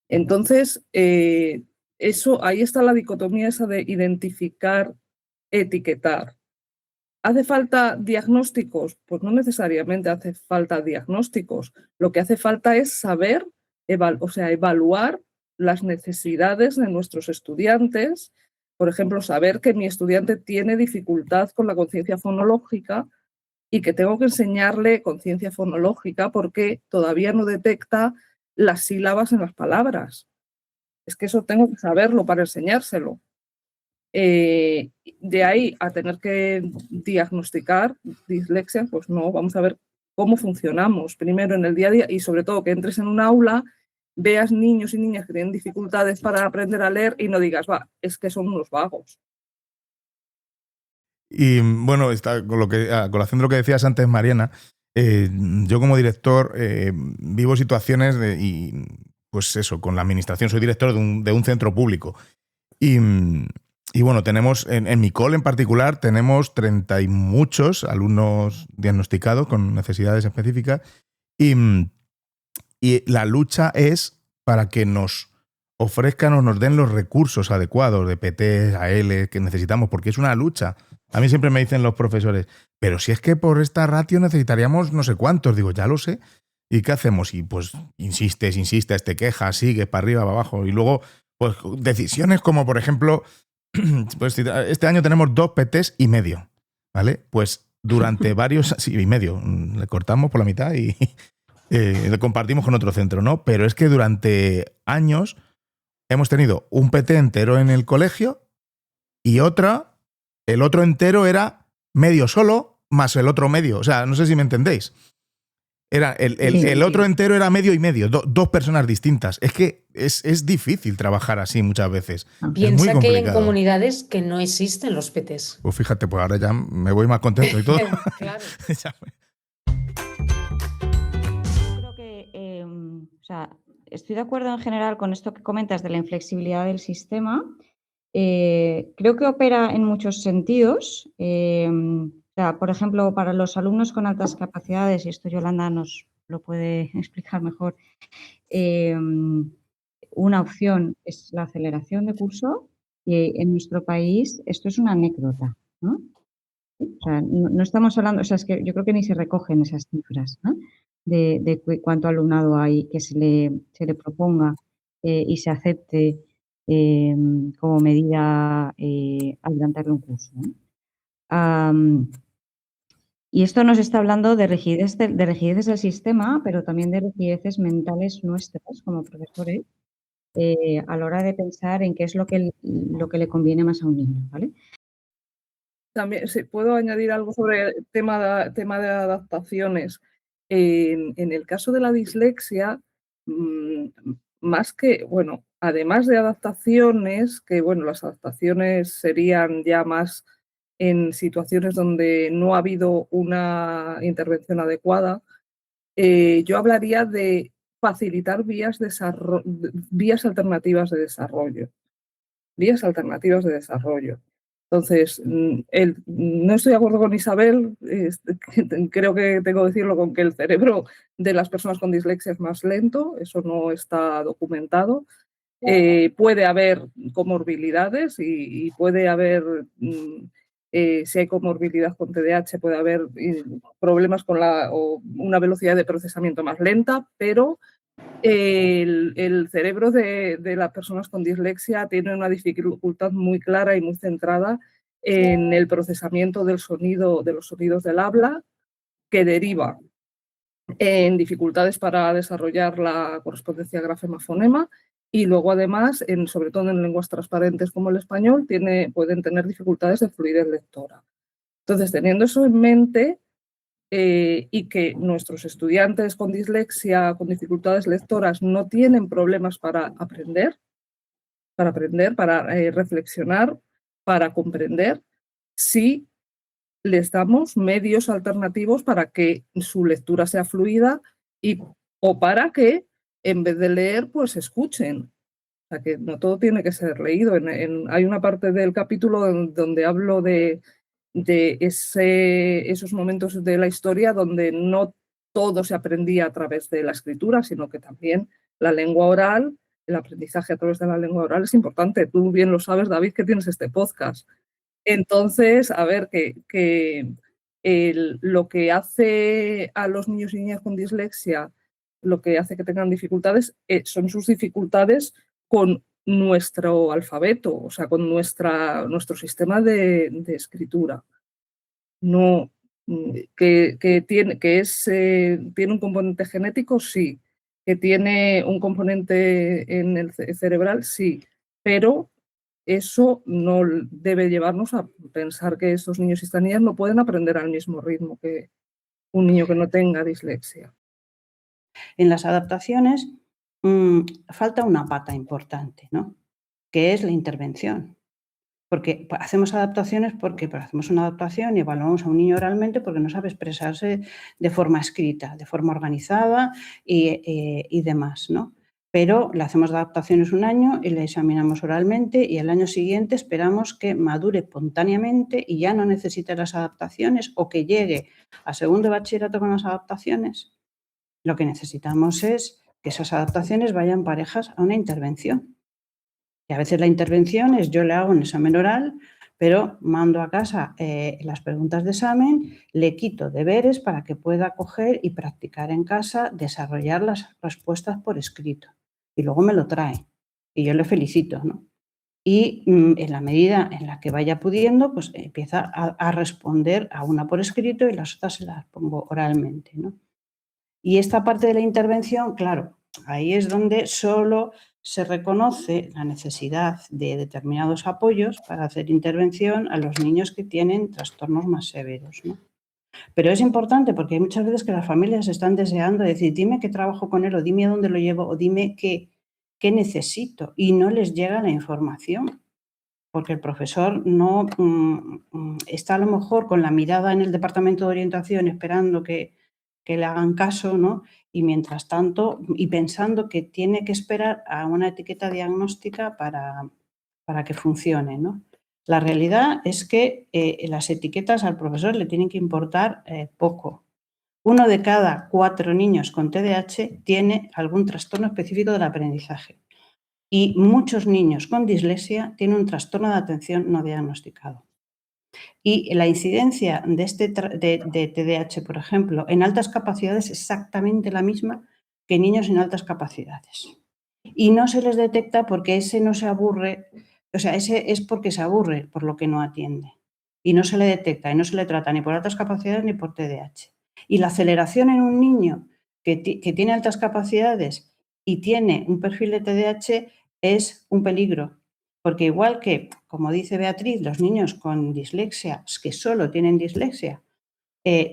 Entonces, ahí está la dicotomía esa de identificar, etiquetar. ¿Hace falta diagnósticos? Pues no necesariamente hace falta diagnósticos. Lo que hace falta es saber, evaluar las necesidades de nuestros estudiantes. Por ejemplo, saber que mi estudiante tiene dificultad con la conciencia fonológica y que tengo que enseñarle conciencia fonológica porque todavía no detecta las sílabas en las palabras. Es que eso tengo que saberlo para enseñárselo. De ahí a tener que diagnosticar dislexia, pues no, vamos a ver cómo funcionamos primero en el día a día y sobre todo que entres en un aula, veas niños y niñas que tienen dificultades para aprender a leer y no digas, es que son unos vagos. Y bueno, a colación de lo que decías antes, Mariana, yo como director vivo situaciones pues eso, con la administración, soy director de un centro público. Y bueno, tenemos, en mi cole en particular, tenemos 30 y muchos alumnos diagnosticados con necesidades específicas y la lucha es para que nos ofrezcan o nos den los recursos adecuados de PT, AL que necesitamos, porque es una lucha. A mí siempre me dicen los profesores, pero si es que por esta ratio necesitaríamos no sé cuántos. Digo, ya lo sé. ¿Y qué hacemos? Y pues insistes, te quejas, sigues para arriba, para abajo. Y luego, pues decisiones como, por ejemplo, pues este año tenemos 2 PTs y medio, ¿vale? Pues durante varios... Sí, y medio. Le cortamos por la mitad y le compartimos con otro centro, ¿no? Pero es que durante años hemos tenido un PT entero en el colegio y el otro entero era medio solo más el otro medio. O sea, no sé si me entendéis. El otro entero era medio y medio, 2 personas distintas. Es que es difícil trabajar así muchas veces. Piensa que hay en comunidades que no existen los PTs. Pues fíjate, pues ahora ya me voy más contento y todo. Claro. Creo que, estoy de acuerdo en general con esto que comentas de la inflexibilidad del sistema. Creo que opera en muchos sentidos. Por ejemplo, para los alumnos con altas capacidades, y esto Yolanda nos lo puede explicar mejor, una opción es la aceleración de curso y en nuestro país esto es una anécdota, ¿no? O sea, no estamos hablando, es que yo creo que ni se recogen esas cifras, ¿no? De cuánto alumnado hay que se le proponga y se acepte como medida adelantarle un curso, ¿no? Y esto nos está hablando de rigideces del sistema, pero también de rigideces mentales nuestras como profesores a la hora de pensar en qué es lo que le conviene más a un niño, ¿vale? También, si puedo añadir algo sobre el tema de adaptaciones. En el caso de la dislexia, más que, bueno, además de adaptaciones, que bueno, las adaptaciones serían ya más en situaciones donde no ha habido una intervención adecuada, yo hablaría de facilitar vías alternativas de desarrollo. Vías alternativas de desarrollo. Entonces, no estoy de acuerdo con Isabel, creo que tengo que decirlo con que el cerebro de las personas con dislexia es más lento, eso no está documentado. Puede haber comorbilidades y puede haber, si hay comorbilidad con TDAH, puede haber problemas con una velocidad de procesamiento más lenta, pero el cerebro de las personas con dislexia tiene una dificultad muy clara y muy centrada en el procesamiento del sonido, de los sonidos del habla, que deriva en dificultades para desarrollar la correspondencia grafema-fonema Y luego, además, sobre todo en lenguas transparentes como el español, pueden tener dificultades de fluidez lectora. Entonces, teniendo eso en mente, y que nuestros estudiantes con dislexia, con dificultades lectoras, no tienen problemas para aprender, para reflexionar, para comprender, si les damos medios alternativos para que su lectura sea fluida o para que, en vez de leer, pues escuchen. O sea, que no todo tiene que ser leído. Hay una parte del capítulo donde hablo de esos momentos de la historia donde no todo se aprendía a través de la escritura, sino que también la lengua oral, el aprendizaje a través de la lengua oral es importante. Tú bien lo sabes, David, que tienes este podcast. Entonces, a ver, lo que hace a los niños y niñas con dislexia, lo que hace que tengan dificultades, son sus dificultades con nuestro alfabeto, o sea, con nuestro sistema de escritura. No, tiene un componente genético, sí. Que tiene un componente en el cerebral, sí. Pero eso no debe llevarnos a pensar que estos niños y estas niñas no pueden aprender al mismo ritmo que un niño que no tenga dislexia. En las adaptaciones falta una pata importante, ¿no? Que es la intervención. Porque hacemos adaptaciones pero hacemos una adaptación y evaluamos a un niño oralmente porque no sabe expresarse de forma escrita, de forma organizada y demás, ¿no? Pero le hacemos adaptaciones un año y le examinamos oralmente y el año siguiente esperamos que madure espontáneamente y ya no necesite las adaptaciones o que llegue a segundo de bachillerato con las adaptaciones. Lo que necesitamos es que esas adaptaciones vayan parejas a una intervención. Y a veces la intervención es yo le hago un examen oral, pero mando a casa las preguntas de examen, le quito deberes para que pueda coger y practicar en casa, desarrollar las respuestas por escrito. Y luego me lo trae. Y yo le felicito, ¿no? Y en la medida en la que vaya pudiendo, pues empieza a responder a una por escrito y las otras se las pongo oralmente, ¿no? Y esta parte de la intervención, claro, ahí es donde solo se reconoce la necesidad de determinados apoyos para hacer intervención a los niños que tienen trastornos más severos, ¿no? Pero es importante porque hay muchas veces que las familias están deseando decir, dime qué trabajo con él, o dime a dónde lo llevo, o dime qué necesito, y no les llega la información. Porque el profesor no está a lo mejor con la mirada en el departamento de orientación esperando que le hagan caso, ¿no? Y mientras tanto, y pensando que tiene que esperar a una etiqueta diagnóstica para que funcione, ¿no? La realidad es que las etiquetas al profesor le tienen que importar poco. 1 de cada 4 niños con TDAH tiene algún trastorno específico del aprendizaje. Y muchos niños con dislexia tienen un trastorno de atención no diagnosticado. Y la incidencia de TDAH, por ejemplo, en altas capacidades es exactamente la misma que en niños en altas capacidades. Y no se les detecta porque ese no se aburre, o sea, ese es porque se aburre por lo que no atiende. Y no se le detecta y no se le trata ni por altas capacidades ni por TDAH. Y la aceleración en un niño que tiene altas capacidades y tiene un perfil de TDAH es un peligro. Porque igual que, como dice Beatriz, los niños con dislexia, que solo tienen dislexia,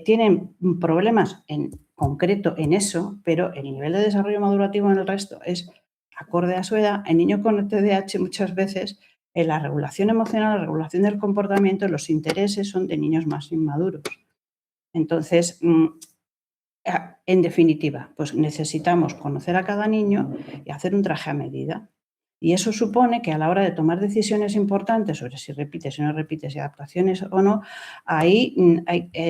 tienen problemas en concreto en eso, pero el nivel de desarrollo madurativo en el resto es acorde a su edad. El niño con TDAH muchas veces la regulación emocional, la regulación del comportamiento, los intereses son de niños más inmaduros. Entonces, en definitiva, pues necesitamos conocer a cada niño y hacer un traje a medida. Y eso supone que a la hora de tomar decisiones importantes sobre si repites, si no repites, si adaptaciones o no, ahí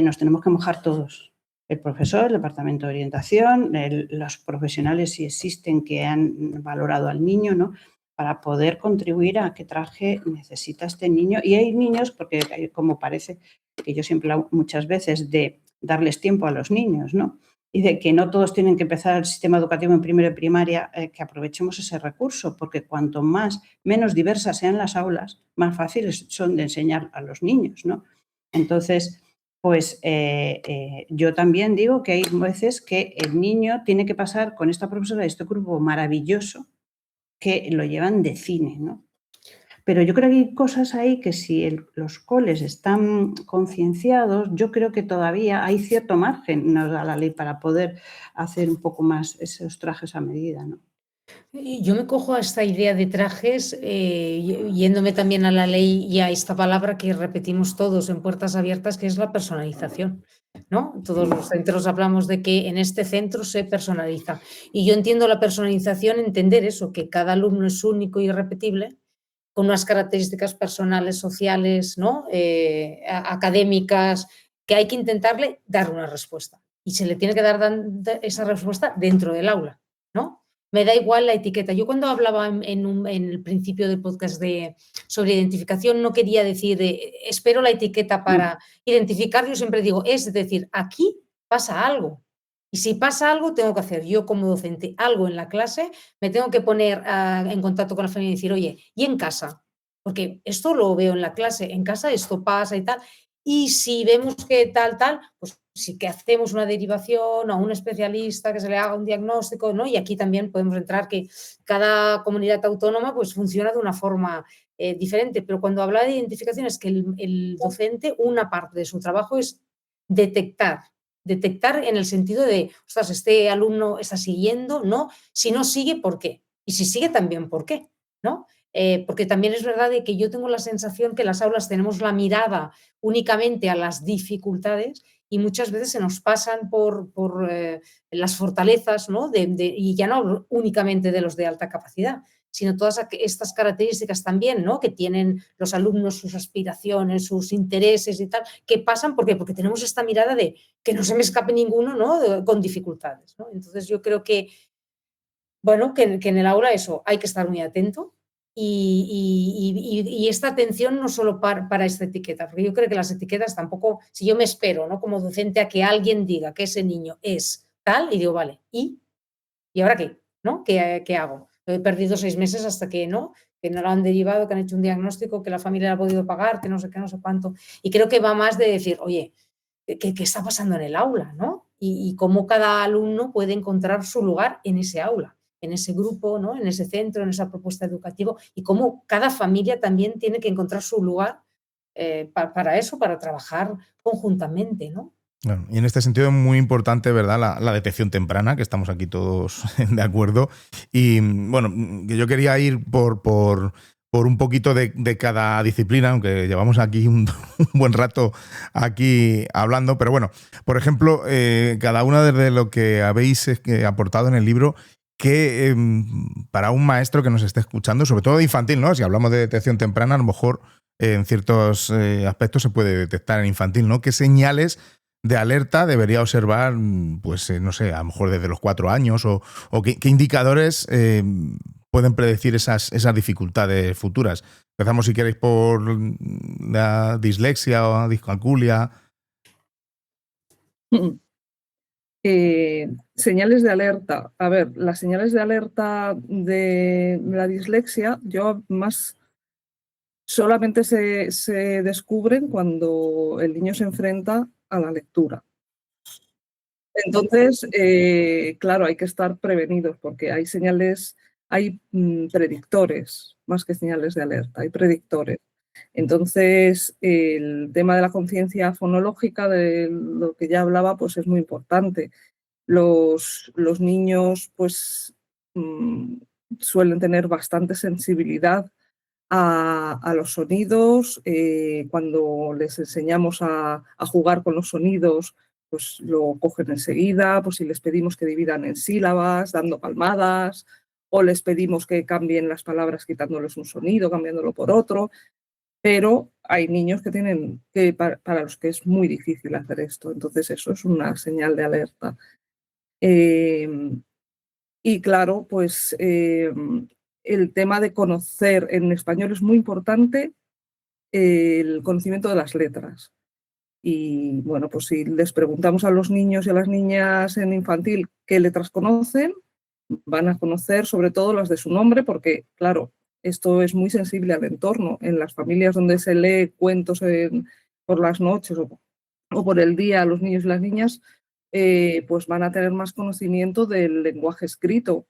nos tenemos que mojar todos. El profesor, el departamento de orientación, los profesionales, si existen, que han valorado al niño, ¿no? Para poder contribuir a qué traje necesita este niño. Y hay niños, porque como parece que yo siempre hablo muchas veces de darles tiempo a los niños, ¿no? Y de que no todos tienen que empezar el sistema educativo en primero de primaria, que aprovechemos ese recurso, porque cuanto menos diversas sean las aulas, más fáciles son de enseñar a los niños, ¿no? Entonces, pues yo también digo que hay veces que el niño tiene que pasar con esta profesora de este grupo maravilloso, que lo llevan de cine, ¿no? Pero yo creo que hay cosas ahí que si los coles están concienciados, yo creo que todavía hay cierto margen, nos da la ley, para poder hacer un poco más esos trajes a medida, ¿no? Y yo me cojo a esta idea de trajes, yéndome también a la ley y a esta palabra que repetimos todos en Puertas Abiertas, que es la personalización, ¿no? Todos los centros hablamos de que en este centro se personaliza. Y yo entiendo la personalización, entender eso, que cada alumno es único y irrepetible, con unas características personales, sociales, ¿no? Académicas, que hay que intentarle dar una respuesta. Y se le tiene que dar esa respuesta dentro del aula, ¿no? Me da igual la etiqueta. Yo cuando hablaba en el principio del podcast sobre identificación no quería decir espero la etiqueta para identificar, yo siempre digo, es decir, aquí pasa algo. Y si pasa algo, tengo que hacer yo como docente algo en la clase, me tengo que poner en contacto con la familia y decir, oye, ¿y en casa? Porque esto lo veo en la clase, en casa esto pasa y tal. Y si vemos que tal, pues sí que hacemos una derivación a un especialista que se le haga un diagnóstico, ¿no? Y aquí también podemos entrar que cada comunidad autónoma pues funciona de una forma diferente. Pero cuando habla de identificación es que el docente, una parte de su trabajo es detectar en el sentido de, ostras, este alumno está siguiendo, ¿no? Si no sigue, ¿por qué? Y si sigue también, ¿por qué? ¿No? Porque también es verdad de que yo tengo la sensación que en las aulas tenemos la mirada únicamente a las dificultades y muchas veces se nos pasan por las fortalezas, ¿no? Y ya no hablo únicamente de los de alta capacidad, sino todas estas características también, ¿no? Que tienen los alumnos, sus aspiraciones, sus intereses y tal, que pasan, ¿por qué? Porque tenemos esta mirada de que no se me escape ninguno, ¿no? Con dificultades, ¿no? Entonces yo creo que, bueno, que en el aula eso, hay que estar muy atento y esta atención no solo para esta etiqueta, porque yo creo que las etiquetas tampoco, si yo me espero, ¿no? Como docente a que alguien diga que ese niño es tal, y digo, vale, ¿y ahora qué? ¿No? ¿Qué hago? He perdido 6 meses hasta que no lo han derivado, que han hecho un diagnóstico, que la familia ha podido pagar, que no sé qué, no sé cuánto. Y creo que va más de decir, oye, ¿qué está pasando en el aula? ¿No? Y cómo cada alumno puede encontrar su lugar en ese aula, en ese grupo, ¿no? En ese centro, en esa propuesta educativa, y cómo cada familia también tiene que encontrar su lugar para eso, para trabajar conjuntamente, ¿no? Bueno, y en este sentido es muy importante, ¿verdad?, la detección temprana, que estamos aquí todos de acuerdo. Y bueno, que yo quería ir por un poquito de cada disciplina, aunque llevamos aquí un buen rato aquí hablando. Pero bueno, por ejemplo, cada una de lo que habéis aportado en el libro, que para un maestro que nos esté escuchando, sobre todo de infantil, ¿no? Si hablamos de detección temprana, a lo mejor en ciertos aspectos se puede detectar en infantil, ¿no? ¿Qué señales de alerta debería observar, pues no sé, a lo mejor desde los 4 años o qué indicadores pueden predecir esas dificultades futuras? Empezamos, si queréis, por la dislexia o discalculia. Señales de alerta. A ver, las señales de alerta de la dislexia, yo más solamente se descubren cuando el niño se enfrenta a la lectura. Entonces, claro, hay que estar prevenidos porque hay señales, hay predictores, más que señales de alerta, hay predictores. Entonces, el tema de la conciencia fonológica, de lo que ya hablaba, pues es muy importante. Los niños, pues, suelen tener bastante sensibilidad a los sonidos. Cuando les enseñamos a jugar con los sonidos, pues lo cogen enseguida. Pues si les pedimos que dividan en sílabas, dando palmadas, o les pedimos que cambien las palabras quitándoles un sonido, cambiándolo por otro. Pero hay niños que tienen para los que es muy difícil hacer esto. Entonces eso es una señal de alerta. Y claro, pues el tema de conocer en español es muy importante, el conocimiento de las letras. Y bueno, pues si les preguntamos a los niños y a las niñas en infantil qué letras conocen, van a conocer sobre todo las de su nombre, porque claro, esto es muy sensible al entorno. En las familias donde se lee cuentos por las noches o por el día a los niños y las niñas, pues van a tener más conocimiento del lenguaje escrito.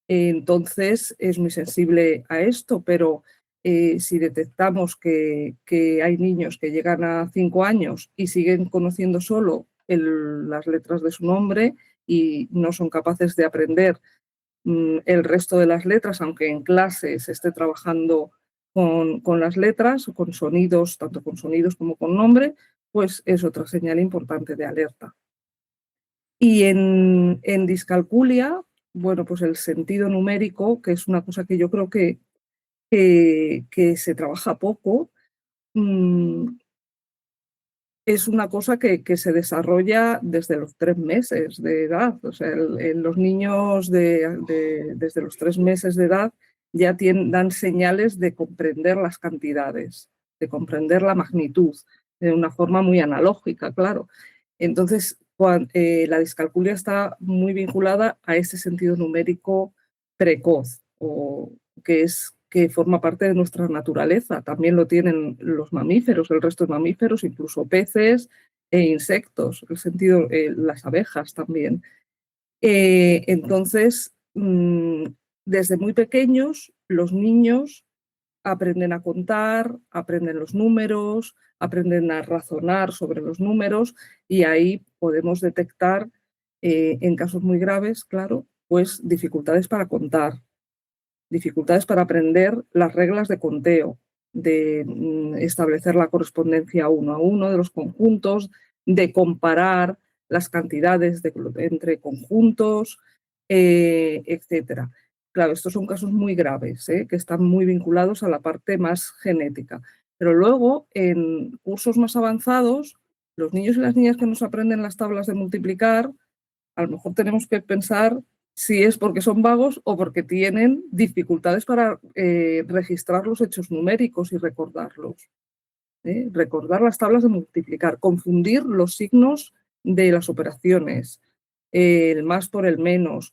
Entonces es muy sensible a esto, pero si detectamos que hay niños que llegan a 5 años y siguen conociendo solo las letras de su nombre y no son capaces de aprender el resto de las letras, aunque en clase se esté trabajando con las letras, con sonidos, tanto con sonidos como con nombre, pues es otra señal importante de alerta. Y en discalculia, bueno, pues el sentido numérico, que es una cosa que yo creo que se trabaja poco, es una cosa que se desarrolla desde los 3 meses de edad. O sea, los niños desde los 3 meses de edad ya dan señales de comprender las cantidades, de comprender la magnitud, de una forma muy analógica, claro. Entonces, la discalculia está muy vinculada a ese sentido numérico precoz, o que forma parte de nuestra naturaleza. También lo tienen los mamíferos, el resto de mamíferos, incluso peces e insectos, las abejas también. Entonces, desde muy pequeños, los niños aprenden a contar, aprenden los números, aprenden a razonar sobre los números, y ahí podemos detectar, en casos muy graves, claro, pues dificultades para contar, dificultades para aprender las reglas de conteo, de establecer la correspondencia 1 a 1 de los conjuntos, de comparar las cantidades entre conjuntos, etc. Claro, estos son casos muy graves, que están muy vinculados a la parte más genética. Pero luego, en cursos más avanzados, los niños y las niñas que nos aprenden las tablas de multiplicar, a lo mejor tenemos que pensar si es porque son vagos o porque tienen dificultades para registrar los hechos numéricos y recordarlos. Recordar las tablas de multiplicar, confundir los signos de las operaciones, el más por el menos,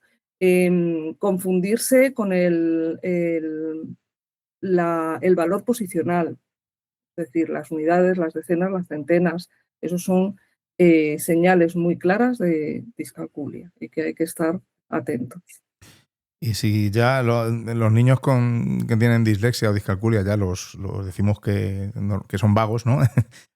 confundirse con el valor posicional, es decir, las unidades, las decenas, las centenas. Esos son señales muy claras de discalculia y que hay que estar atentos. Y si ya los niños que tienen dislexia o discalculia ya los decimos que son vagos, ¿no?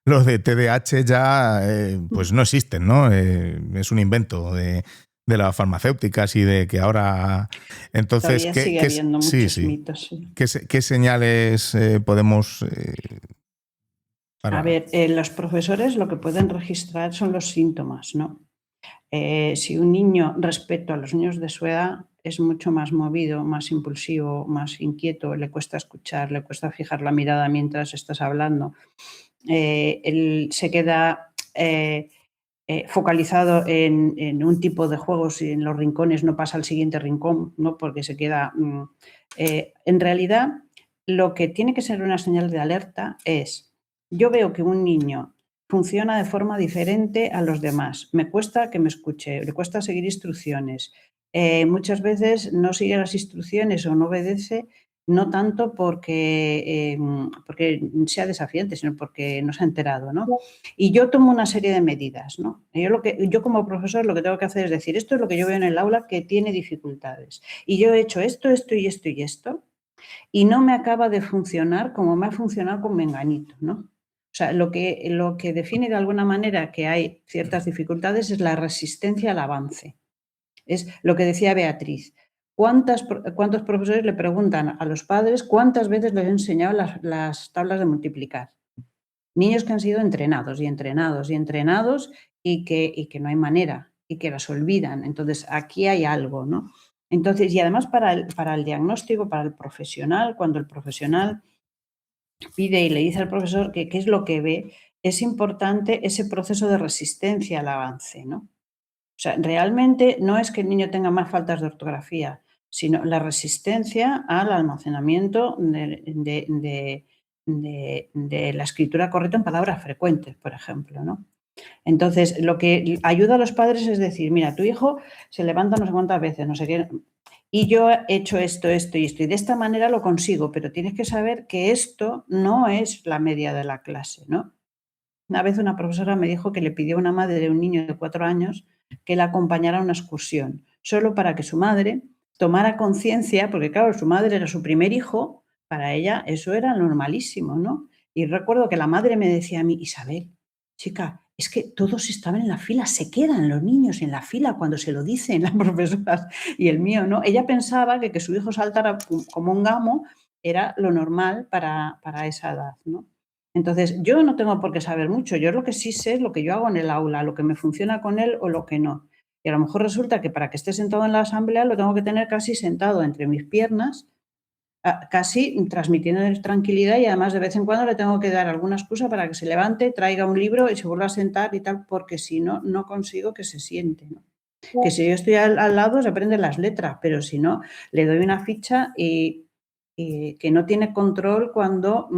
Los de TDAH ya pues no existen, ¿no? Es un invento de las farmacéuticas y de que ahora... Entonces, todavía sigue habiendo muchos mitos. Sí. ¿Qué señales podemos... A ver, los profesores lo que pueden registrar son los síntomas, ¿no? Si un niño, respecto a los niños de su edad, es mucho más movido, más impulsivo, más inquieto, le cuesta escuchar, le cuesta fijar la mirada mientras estás hablando, él se queda focalizado en un tipo de juegos y en los rincones no pasa al siguiente rincón, ¿no? Porque se queda... en realidad, lo que tiene que ser una señal de alerta es, yo veo que un niño funciona de forma diferente a los demás. Me cuesta que me escuche, le cuesta seguir instrucciones. Muchas veces no sigue las instrucciones o no obedece, no tanto porque sea desafiante, sino porque no se ha enterado, ¿no? Y yo tomo una serie de medidas, ¿no? Yo como profesor lo que tengo que hacer es decir, esto es lo que yo veo en el aula que tiene dificultades. Y yo he hecho esto, esto y esto y esto, y no me acaba de funcionar como me ha funcionado con menganito, ¿no? O sea, lo que define de alguna manera que hay ciertas dificultades es la resistencia al avance. Es lo que decía Beatriz. ¿Cuántos profesores le preguntan a los padres cuántas veces les he enseñado las tablas de multiplicar? Niños que han sido entrenados y entrenados y entrenados y que no hay manera y que las olvidan. Entonces, aquí hay algo, ¿no? Entonces, y además para el diagnóstico, para el profesional, cuando el profesional pide y le dice al profesor qué es lo que ve, es importante ese proceso de resistencia al avance, ¿no? O sea, realmente no es que el niño tenga más faltas de ortografía, sino la resistencia al almacenamiento de la escritura correcta en palabras frecuentes, por ejemplo, ¿no? Entonces, lo que ayuda a los padres es decir, mira, tu hijo se levanta no sé cuántas veces, no sé qué, y yo he hecho esto, esto y esto, y de esta manera lo consigo, pero tienes que saber que esto no es la media de la clase, ¿no? Una vez una profesora me dijo que le pidió a una madre de un niño de 4 años que la acompañara a una excursión, solo para que su madre tomara conciencia, porque claro, su madre era su primer hijo, para ella eso era normalísimo, ¿no? Y recuerdo que la madre me decía a mí, Isabel, chica, es que todos estaban en la fila, se quedan los niños en la fila cuando se lo dicen las profesoras y el mío, ¿no? Ella pensaba que su hijo saltara como un gamo era lo normal para esa edad, ¿no? Entonces, yo no tengo por qué saber mucho, yo lo que sí sé es lo que yo hago en el aula, lo que me funciona con él o lo que no. Y a lo mejor resulta que para que esté sentado en la asamblea lo tengo que tener casi sentado entre mis piernas, casi transmitiendo tranquilidad, y además de vez en cuando le tengo que dar alguna excusa para que se levante, traiga un libro y se vuelva a sentar y tal, porque si no, no consigo que se siente, ¿no? Que si yo estoy al lado se aprenden las letras, pero si no, le doy una ficha y que no tiene control cuando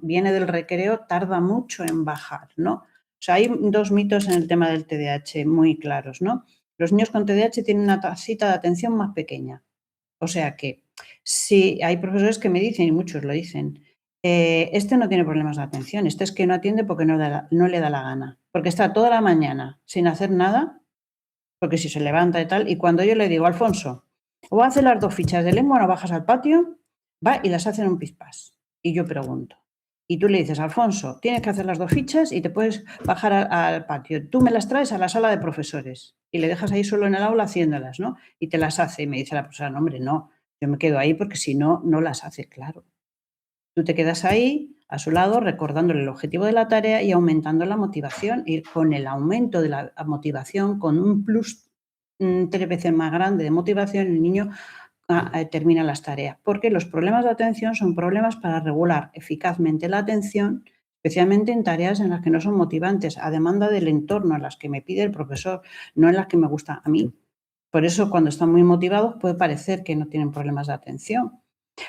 viene del recreo, tarda mucho en bajar, ¿no? O sea, hay dos mitos en el tema del TDAH muy claros, ¿no? Los niños con TDAH tienen una tasita de atención más pequeña. O sea que sí, hay profesores que me dicen, y muchos lo dicen, este no tiene problemas de atención, este es que no atiende porque no le da la gana, porque está toda la mañana sin hacer nada, porque si se levanta y tal, y cuando yo le digo, Alfonso, o hace las 2 fichas de lengua, no bajas al patio, va y las hace en un pispás. Y yo pregunto. Y tú le dices, Alfonso, tienes que hacer las 2 fichas y te puedes bajar al patio. Tú me las traes a la sala de profesores y le dejas ahí solo en el aula haciéndolas, ¿no? Y te las hace. Y me dice la profesora, no, hombre, no, yo me quedo ahí porque si no, no las hace, claro. Tú te quedas ahí a su lado recordándole el objetivo de la tarea y aumentando la motivación. Y con el aumento de la motivación, con un plus 3 veces más grande de motivación, el niño termina las tareas. Porque los problemas de atención son problemas para regular eficazmente la atención, especialmente en tareas en las que no son motivantes, a demanda del entorno, en las que me pide el profesor, no en las que me gusta a mí. Por eso, cuando están muy motivados, puede parecer que no tienen problemas de atención.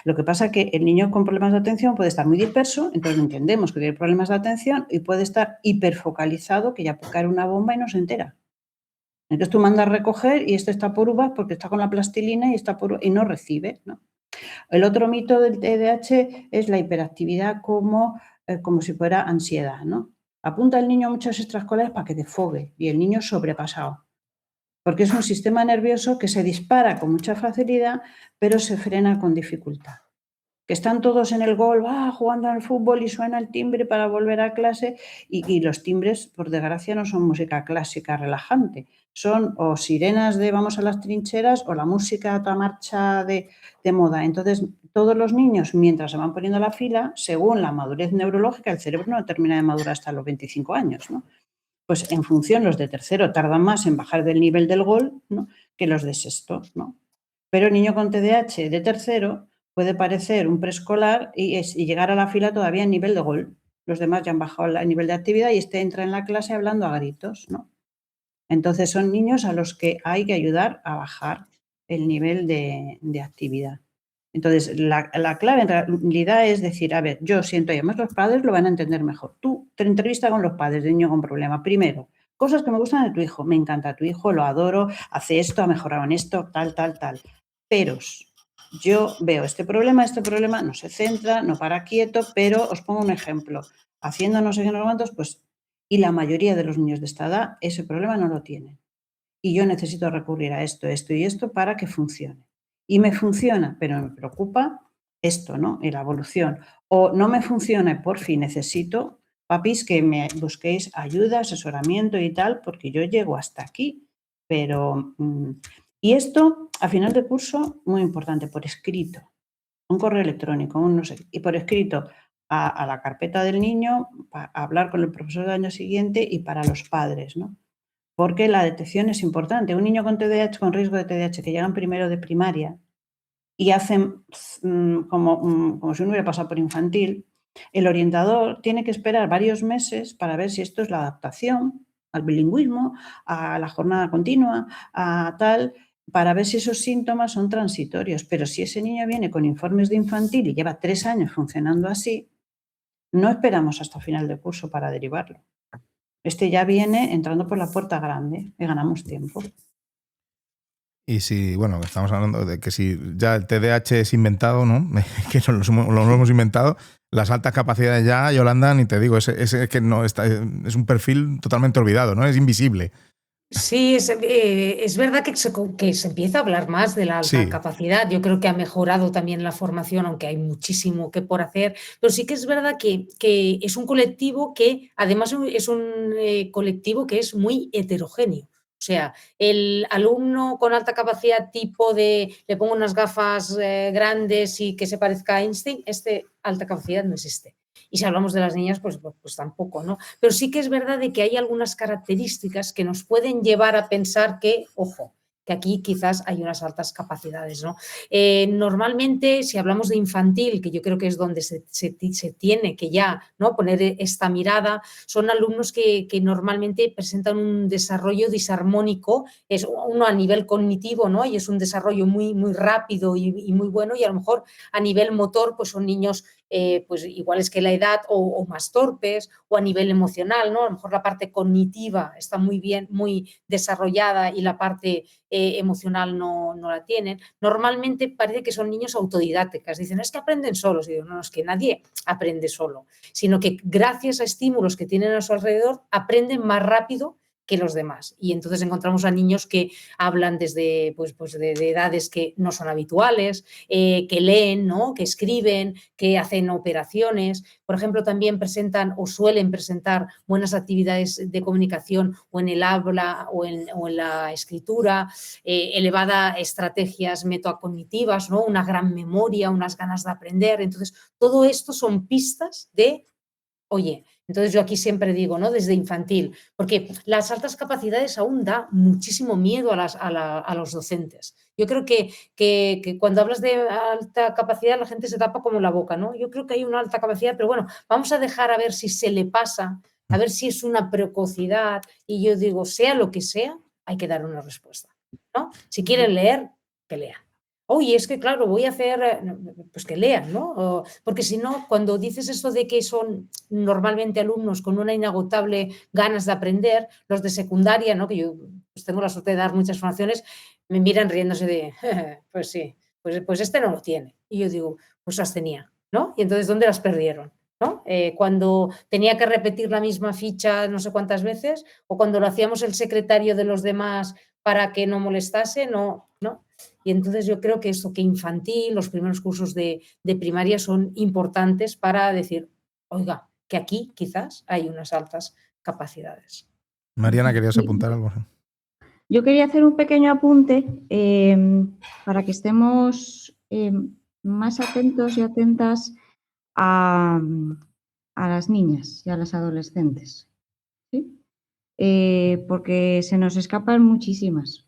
Lo que pasa es que el niño con problemas de atención puede estar muy disperso, entonces entendemos que tiene problemas de atención, y puede estar hiperfocalizado, que ya puede caer una bomba y no se entera. Entonces tú mandas a recoger y este está por uvas porque está con la plastilina y no recibe, ¿no? El otro mito del TDAH es la hiperactividad como si fuera ansiedad, ¿no? Apunta al niño a muchas extraescolares para que desfogue y el niño sobrepasado. Porque es un sistema nervioso que se dispara con mucha facilidad, pero se frena con dificultad. Que están todos en el gol, jugando al fútbol y suena el timbre para volver a clase, y los timbres, por desgracia, no son música clásica relajante, son o sirenas de vamos a las trincheras o la música a toda marcha de moda. Entonces, todos los niños, mientras se van poniendo la fila, según la madurez neurológica, el cerebro no termina de madurar hasta los 25 años, ¿no? Pues en función, los de tercero tardan más en bajar del nivel del gol, ¿no?, que los de sexto, ¿no? Pero el niño con TDAH de tercero puede parecer un preescolar y llegar a la fila todavía en nivel de gol. Los demás ya han bajado el nivel de actividad y este entra en la clase hablando a gritos, ¿no? Entonces son niños a los que hay que ayudar a bajar el nivel de actividad. Entonces la clave en realidad es decir, a ver, yo siento, y además los padres lo van a entender mejor. Tú te entrevistas con los padres de niño con problema. Primero, cosas que me gustan de tu hijo. Me encanta tu hijo, lo adoro, hace esto, ha mejorado en esto, tal. Peros. Yo veo este problema, no se centra, no para quieto, pero os pongo un ejemplo. Haciendo no sé qué, no sé cuántos, pues, y la mayoría de los niños de esta edad ese problema no lo tienen. Y yo necesito recurrir a esto y esto para que funcione. Y me funciona, pero me preocupa esto, ¿no? Y la evolución. O no me funciona y por fin necesito, papis, que me busquéis ayuda, asesoramiento y tal, porque yo llego hasta aquí. Pero... y esto, a final de curso, muy importante, por escrito, un correo electrónico, no sé, y por escrito a la carpeta del niño, para hablar con el profesor del año siguiente y para los padres, ¿no? Porque la detección es importante. Un niño con TDAH, con riesgo de TDAH, que llegan primero de primaria y hacen como si uno hubiera pasado por infantil, el orientador tiene que esperar varios meses para ver si esto es la adaptación al bilingüismo, a la jornada continua, a tal, para ver si esos síntomas son transitorios. Pero si ese niño viene con informes de infantil y lleva 3 años funcionando así, no esperamos hasta final de curso para derivarlo. Este ya viene entrando por la puerta grande y ganamos tiempo. Y si, bueno, estamos hablando de que si ya el TDAH es inventado, ¿no? Que lo hemos inventado, las altas capacidades ya, Yolanda, ni te digo, es que no está, es un perfil totalmente olvidado, ¿no? Es invisible. Sí, es verdad que se empieza a hablar más de la alta Sí, capacidad. Yo creo que ha mejorado también la formación, aunque hay muchísimo que por hacer, pero sí que es verdad que es un colectivo que además es un colectivo que es muy heterogéneo. O sea, el alumno con alta capacidad tipo de le pongo unas gafas grandes y que se parezca a Einstein, alta capacidad no existe. Y si hablamos de las niñas, pues tampoco, ¿no? Pero sí que es verdad de que hay algunas características que nos pueden llevar a pensar que, ojo, que aquí quizás hay unas altas capacidades, ¿no? Normalmente, si hablamos de infantil, que yo creo que es donde se tiene que ya, ¿no?, poner esta mirada, son alumnos que normalmente presentan un desarrollo disarmónico, es uno a nivel cognitivo, ¿no?, y es un desarrollo muy, muy rápido y muy bueno, y a lo mejor a nivel motor, pues son niños pues iguales que la edad o más torpes, o a nivel emocional, ¿no? A lo mejor la parte cognitiva está muy bien, muy desarrollada y la parte emocional no la tienen. Normalmente parece que son niños autodidácticas, dicen, es que aprenden solos. Y digo, no, es que nadie aprende solo, sino que gracias a estímulos que tienen a su alrededor aprenden más rápido que los demás. Y entonces encontramos a niños que hablan desde de edades que no son habituales, que leen, ¿no?, que escriben, que hacen operaciones. Por ejemplo, también presentan o suelen presentar buenas actividades de comunicación o en el habla o en la escritura, elevada estrategias metacognitivas, ¿no?, una gran memoria, unas ganas de aprender. Entonces, todo esto son pistas de, oye, entonces yo aquí siempre digo, ¿no?, desde infantil, porque las altas capacidades aún da muchísimo miedo a los docentes. Yo creo que cuando hablas de alta capacidad la gente se tapa como la boca, ¿no? Yo creo que hay una alta capacidad, pero bueno, vamos a dejar a ver si se le pasa, a ver si es una precocidad, y yo digo, sea lo que sea, hay que dar una respuesta, ¿no? Si quieren leer, que lean. Oye, es que claro, voy a hacer, pues que lean, ¿no? Porque si no, cuando dices esto de que son normalmente alumnos con una inagotable ganas de aprender, los de secundaria, ¿no?, que yo pues tengo la suerte de dar muchas formaciones, me miran riéndose de, pues sí, pues este no lo tiene. Y yo digo, pues las tenía, ¿no? Y entonces, ¿dónde las perdieron? ¿No? Cuando tenía que repetir la misma ficha no sé cuántas veces, o cuando lo hacíamos el secretario de los demás para que no molestase, no. Y entonces yo creo que esto, que infantil, los primeros cursos de primaria son importantes para decir, oiga, que aquí quizás hay unas altas capacidades. Mariana, ¿querías Sí. apuntar algo? Yo quería hacer un pequeño apunte para que estemos más atentos y atentas a las niñas y a las adolescentes, ¿sí? Porque se nos escapan muchísimas.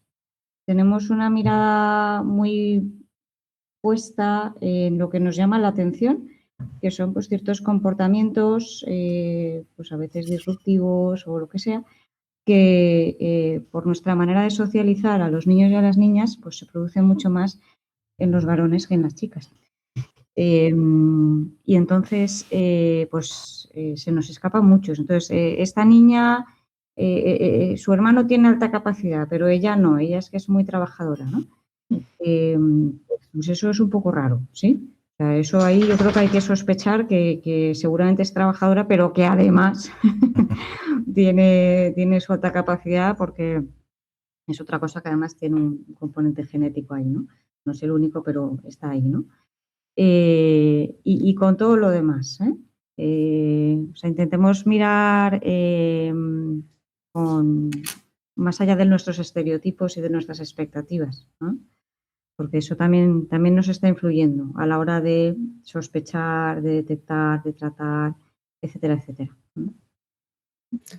Tenemos una mirada muy puesta en lo que nos llama la atención, que son pues ciertos comportamientos, pues a veces disruptivos o lo que sea, que por nuestra manera de socializar a los niños y a las niñas, pues se produce mucho más en los varones que en las chicas. Y entonces, se nos escapan muchos. Entonces, esta niña, su hermano tiene alta capacidad, pero ella no, ella es que es muy trabajadora, ¿no? Pues eso es un poco raro, ¿sí? O sea, eso ahí yo creo que hay que sospechar que seguramente es trabajadora, pero que además tiene su alta capacidad, porque es otra cosa que además tiene un componente genético ahí, ¿no? No es el único, pero está ahí, ¿no? Y con todo lo demás, o sea, intentemos mirar más allá de nuestros estereotipos y de nuestras expectativas, ¿no? Porque eso también nos está influyendo a la hora de sospechar, de detectar, de tratar, etcétera, etcétera.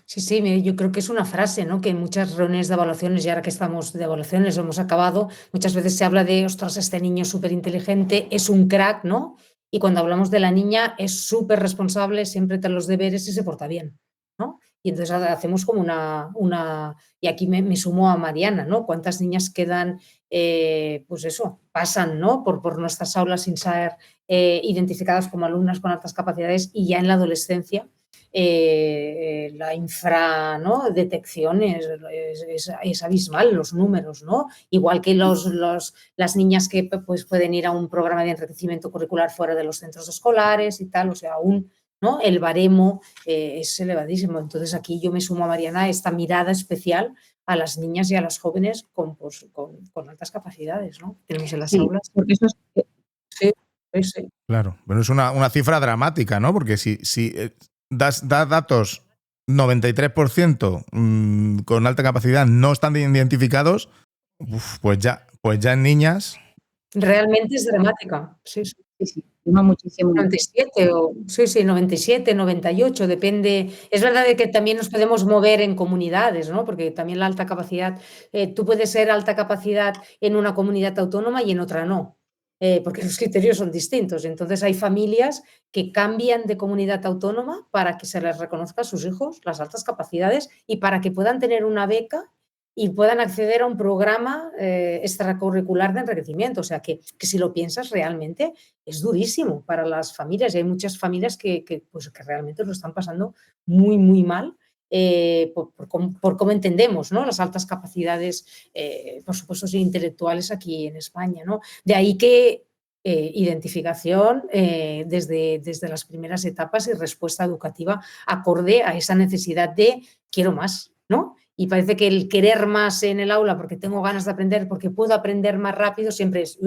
Sí, yo creo que es una frase, ¿no?, que en muchas reuniones de evaluaciones, y ahora que estamos de evaluaciones, lo hemos acabado, muchas veces se habla de, ostras, este niño es súper inteligente, es un crack, ¿no? Y cuando hablamos de la niña, es súper responsable, siempre trae los deberes y se porta bien, ¿no? Y entonces hacemos como y aquí me sumo a Mariana, ¿no? ¿Cuántas niñas quedan, pues eso, pasan, ¿no?, por nuestras aulas sin ser identificadas como alumnas con altas capacidades, y ya en la adolescencia la ¿no?, detección es abismal, los números, ¿no? Igual que las niñas que pues pueden ir a un programa de enriquecimiento curricular fuera de los centros escolares y tal, o sea, aún ¿no? El baremo es elevadísimo. Entonces aquí yo me sumo a Mariana a esta mirada especial a las niñas y a las jóvenes con altas capacidades, ¿no? Tenemos en las Sí, aulas. porque eso es, Sí, sí, sí. Claro, pero es una cifra dramática, ¿no? Porque si das datos 93% con alta capacidad no están identificados, pues ya en niñas. Realmente es dramática. Sí, sí. sí, suma muchísimo. 97 o sí, 97, 98, depende. Es verdad de que también nos podemos mover en comunidades, ¿no? Porque también la alta capacidad, tú puedes ser alta capacidad en una comunidad autónoma y en otra no, porque los criterios son distintos. Entonces hay familias que cambian de comunidad autónoma para que se les reconozca a sus hijos las altas capacidades y para que puedan tener una beca y puedan acceder a un programa extracurricular de enriquecimiento. O sea que si lo piensas realmente es durísimo para las familias y hay muchas familias que realmente lo están pasando muy, muy mal por cómo entendemos, ¿no? Las altas capacidades, por supuesto, intelectuales aquí en España, ¿no? De ahí que identificación desde las primeras etapas y respuesta educativa acorde a esa necesidad de quiero más, ¿no? Y parece que el querer más en el aula porque tengo ganas de aprender, porque puedo aprender más rápido, siempre es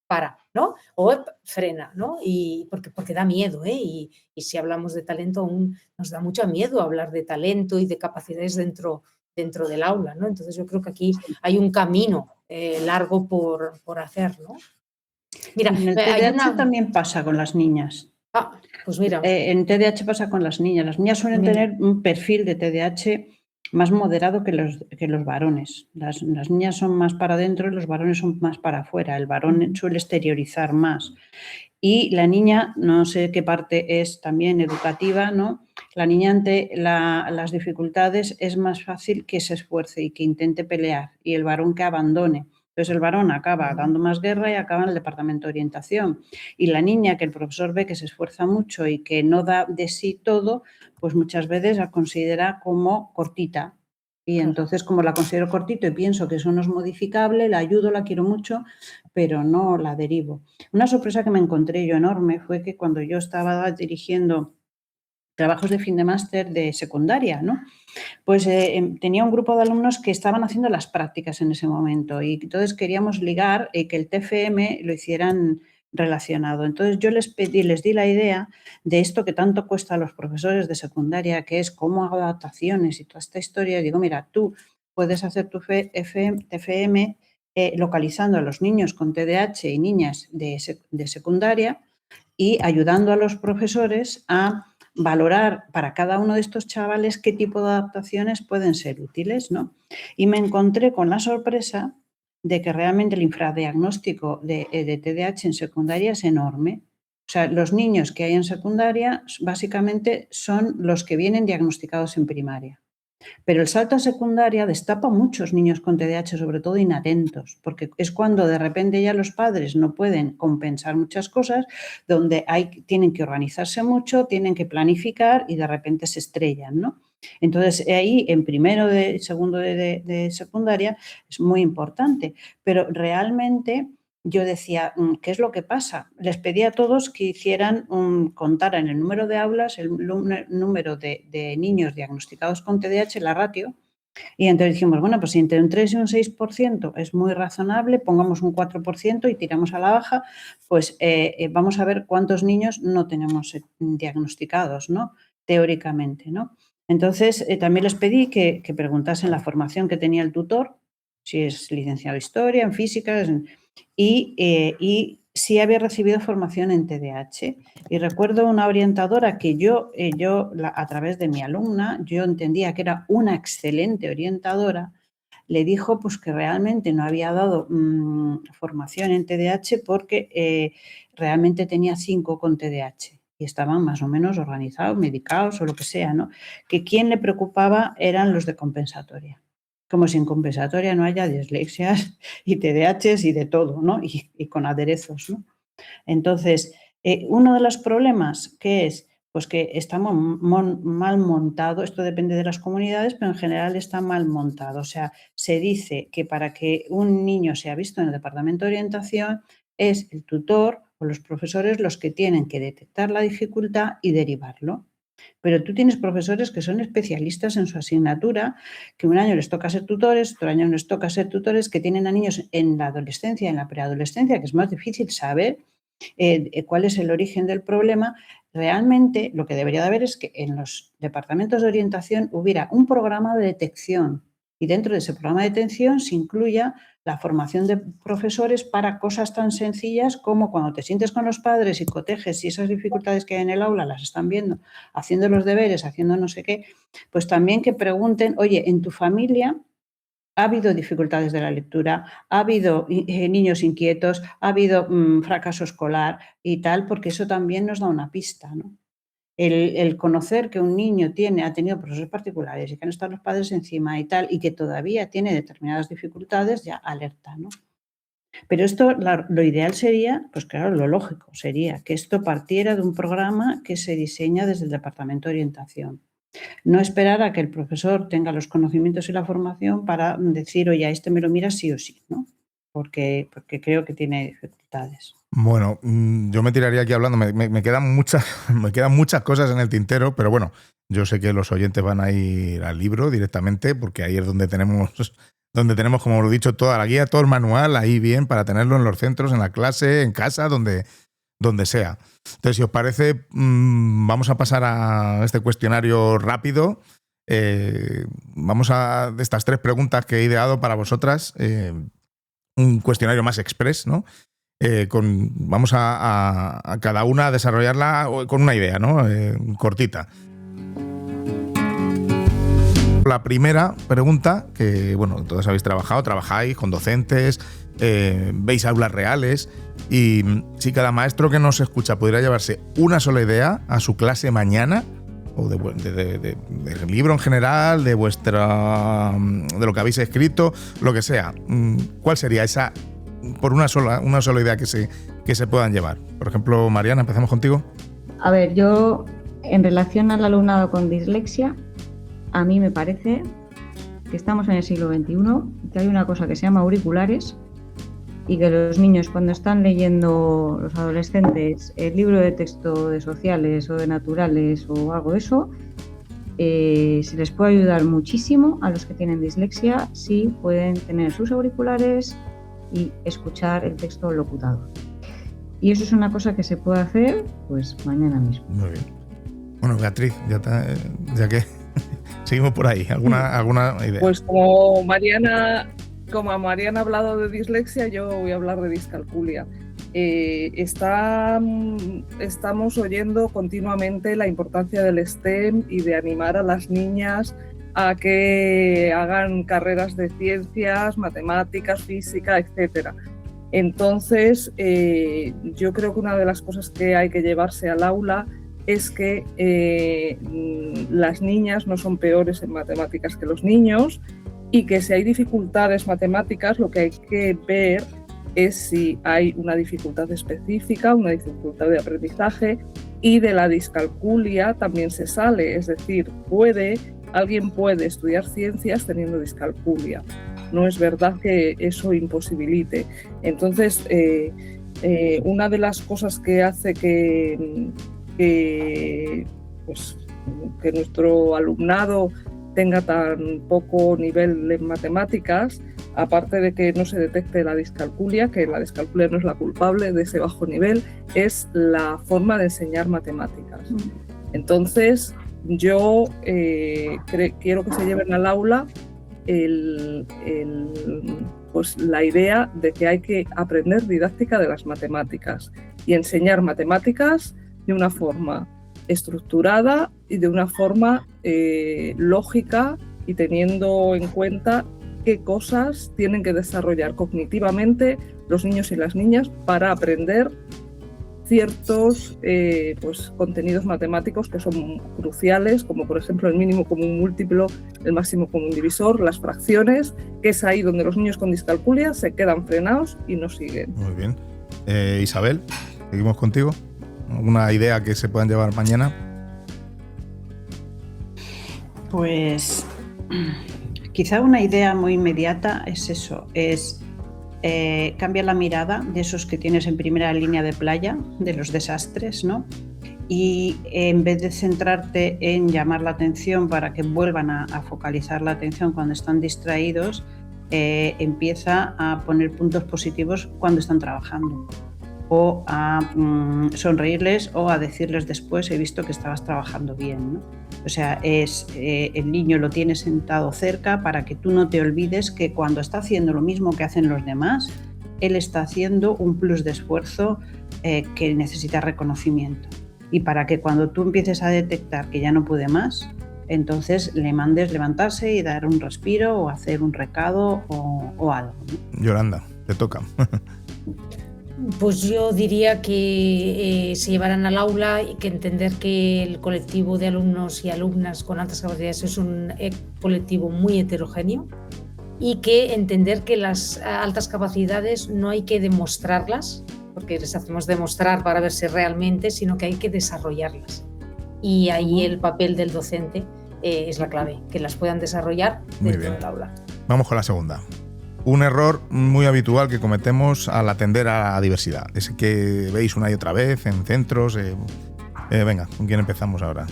para, ¿no? O frena, ¿no? Y porque da miedo, ¿eh? Y si hablamos de talento, aún nos da mucho miedo hablar de talento y de capacidades dentro del aula, ¿no? Entonces yo creo que aquí hay un camino largo por hacer, ¿no? Mira, en el TDAH también pasa con las niñas. Ah, pues mira. En TDAH pasa con las niñas. Las niñas suelen tener un perfil de TDAH más moderado que los varones. Las niñas son más para adentro y los varones son más para afuera. El varón suele exteriorizar más. Y la niña, no sé qué parte es también educativa, ¿no? La niña ante las dificultades es más fácil que se esfuerce y que intente pelear, y el varón que abandone. Entonces el varón acaba dando más guerra y acaba en el departamento de orientación. Y la niña, que el profesor ve que se esfuerza mucho y que no da de sí todo, pues muchas veces la considera como cortita. Y entonces, como la considero cortito y pienso que eso no es modificable, la ayudo, la quiero mucho, pero no la derivo. Una sorpresa que me encontré yo enorme fue que cuando yo estaba dirigiendo trabajos de fin de máster de secundaria, ¿no? Pues tenía un grupo de alumnos que estaban haciendo las prácticas en ese momento y entonces queríamos ligar que el TFM lo hicieran relacionado. Entonces yo les di la idea de esto que tanto cuesta a los profesores de secundaria, que es cómo hago adaptaciones y toda esta historia. Y digo, mira, tú puedes hacer tu TFM localizando a los niños con TDAH y niñas de secundaria y ayudando a los profesores a valorar para cada uno de estos chavales qué tipo de adaptaciones pueden ser útiles, ¿no? Y me encontré con la sorpresa de que realmente el infradiagnóstico de TDAH en secundaria es enorme. O sea, los niños que hay en secundaria básicamente son los que vienen diagnosticados en primaria. Pero el salto a secundaria destapa a muchos niños con TDAH, sobre todo inatentos, porque es cuando de repente ya los padres no pueden compensar muchas cosas, donde tienen que organizarse mucho, tienen que planificar y de repente se estrellan, ¿no? Entonces, ahí en segundo de secundaria es muy importante, pero realmente yo decía, ¿qué es lo que pasa? Les pedí a todos que contaran el número de aulas, el número de niños diagnosticados con TDAH, la ratio, y entonces dijimos, bueno, pues si entre un 3 y un 6% es muy razonable, pongamos un 4% y tiramos a la baja, pues vamos a ver cuántos niños no tenemos diagnosticados, ¿no? Teóricamente, ¿no? Entonces, también les pedí que preguntasen la formación que tenía el tutor, si es licenciado en Historia, en Física, y sí había recibido formación en TDAH. Y recuerdo una orientadora que a través de mi alumna, yo entendía que era una excelente orientadora, le dijo pues que realmente no había dado formación en TDAH porque realmente tenía 5 con TDAH y estaban más o menos organizados, medicados o lo que sea, ¿no? Que quien le preocupaba eran los de compensatoria. Como si en compensatoria no haya dislexias y TDAHs y de todo, ¿no? Y con aderezos, ¿no? Entonces, uno de los problemas que es, pues que está mal montado, esto depende de las comunidades, pero en general está mal montado. O sea, se dice que para que un niño sea visto en el departamento de orientación es el tutor o los profesores los que tienen que detectar la dificultad y derivarlo. Pero tú tienes profesores que son especialistas en su asignatura, que un año les toca ser tutores, otro año les toca ser tutores, que tienen a niños en la adolescencia, en la preadolescencia, que es más difícil saber cuál es el origen del problema. Realmente lo que debería de haber es que en los departamentos de orientación hubiera un programa de detección y dentro de ese programa de detección se incluya la formación de profesores para cosas tan sencillas como cuando te sientes con los padres y cotejes si esas dificultades que hay en el aula las están viendo, haciendo los deberes, haciendo no sé qué, pues también que pregunten, oye, en tu familia ha habido dificultades de la lectura, ha habido niños inquietos, ha habido fracaso escolar y tal, porque eso también nos da una pista, ¿no? El conocer que un niño ha tenido profesores particulares y que han estado los padres encima y tal, y que todavía tiene determinadas dificultades, ya alerta, ¿no? Pero esto, lo ideal sería, pues claro, lo lógico sería que esto partiera de un programa que se diseña desde el Departamento de Orientación. No esperar a que el profesor tenga los conocimientos y la formación para decir, oye, a este me lo mira sí o sí, ¿no? Porque creo que tiene dificultades. Bueno, yo me tiraría aquí hablando, me quedan muchas cosas en el tintero, pero bueno, yo sé que los oyentes van a ir al libro directamente, porque ahí es donde tenemos, como lo he dicho, toda la guía, todo el manual, ahí bien, para tenerlo en los centros, en la clase, en casa, donde sea. Entonces, si os parece, vamos a pasar a este cuestionario rápido. Vamos a, de estas 3 preguntas que he ideado para vosotras, un cuestionario más express, ¿no? Vamos a cada una a desarrollarla con una idea, ¿no? Cortita. La primera pregunta, que bueno, todos habéis trabajáis con docentes, veis aulas reales, y si cada maestro que nos escucha pudiera llevarse una sola idea a su clase mañana, o del libro en general, de lo que habéis escrito, lo que sea, ¿cuál sería esa, por una sola idea que se puedan llevar? Por ejemplo, Mariana, empezamos contigo. A ver, yo, en relación al alumnado con dislexia, a mí me parece que estamos en el siglo XXI, que hay una cosa que se llama auriculares y que los niños, cuando están leyendo, los adolescentes, el libro de texto de sociales o de naturales o algo de eso, se les puede ayudar muchísimo a los que tienen dislexia si pueden tener sus auriculares y escuchar el texto locutado. Y eso es una cosa que se puede hacer pues mañana mismo. Muy bien. Bueno, Beatriz, ya que seguimos por ahí, ¿alguna idea? Pues como Mariana ha hablado de dislexia, yo voy a hablar de discalculia. Estamos oyendo continuamente la importancia del STEM y de animar a las niñas a que hagan carreras de ciencias, matemáticas, física, etc. Entonces, yo creo que una de las cosas que hay que llevarse al aula es que las niñas no son peores en matemáticas que los niños, y que si hay dificultades matemáticas, lo que hay que ver es si hay una dificultad específica, una dificultad de aprendizaje, y de la discalculia también se sale, es decir, alguien puede estudiar ciencias teniendo discalculia. No es verdad que eso imposibilite. Entonces, una de las cosas que hace que nuestro alumnado tenga tan poco nivel en matemáticas, aparte de que no se detecte la discalculia, que la discalculia no es la culpable de ese bajo nivel, es la forma de enseñar matemáticas. Entonces, yo quiero que se lleven al aula pues la idea de que hay que aprender didáctica de las matemáticas y enseñar matemáticas de una forma estructurada y de una forma lógica, y teniendo en cuenta qué cosas tienen que desarrollar cognitivamente los niños y las niñas para aprender ciertos contenidos matemáticos que son cruciales, como por ejemplo el mínimo común múltiplo, el máximo común divisor, las fracciones, que es ahí donde los niños con discalculia se quedan frenados y no siguen. Muy bien. Isabel, seguimos contigo. ¿Alguna idea que se puedan llevar mañana? Pues quizá una idea muy inmediata es eso, es cambia la mirada de esos que tienes en primera línea de playa, de los desastres, ¿no? Y en vez de centrarte en llamar la atención para que vuelvan a focalizar la atención cuando están distraídos, empieza a poner puntos positivos cuando están trabajando, o a sonreírles o a decirles después: he visto que estabas trabajando bien, ¿no? O sea, el niño lo tiene sentado cerca para que tú no te olvides que cuando está haciendo lo mismo que hacen los demás, él está haciendo un plus de esfuerzo que necesita reconocimiento. Y para que cuando tú empieces a detectar que ya no puede más, entonces le mandes levantarse y dar un respiro o hacer un recado o algo, ¿no? Yolanda, te toca. Pues yo diría que se llevarán al aula y que entender que el colectivo de alumnos y alumnas con altas capacidades es un colectivo muy heterogéneo, y que entender que las altas capacidades no hay que demostrarlas, porque les hacemos demostrar para ver si realmente, sino que hay que desarrollarlas. Y ahí el papel del docente es la clave, que las puedan desarrollar dentro del aula. Vamos con la segunda. Un error muy habitual que cometemos al atender a la diversidad. Ese que veis una y otra vez en centros. Venga, ¿con quién empezamos ahora?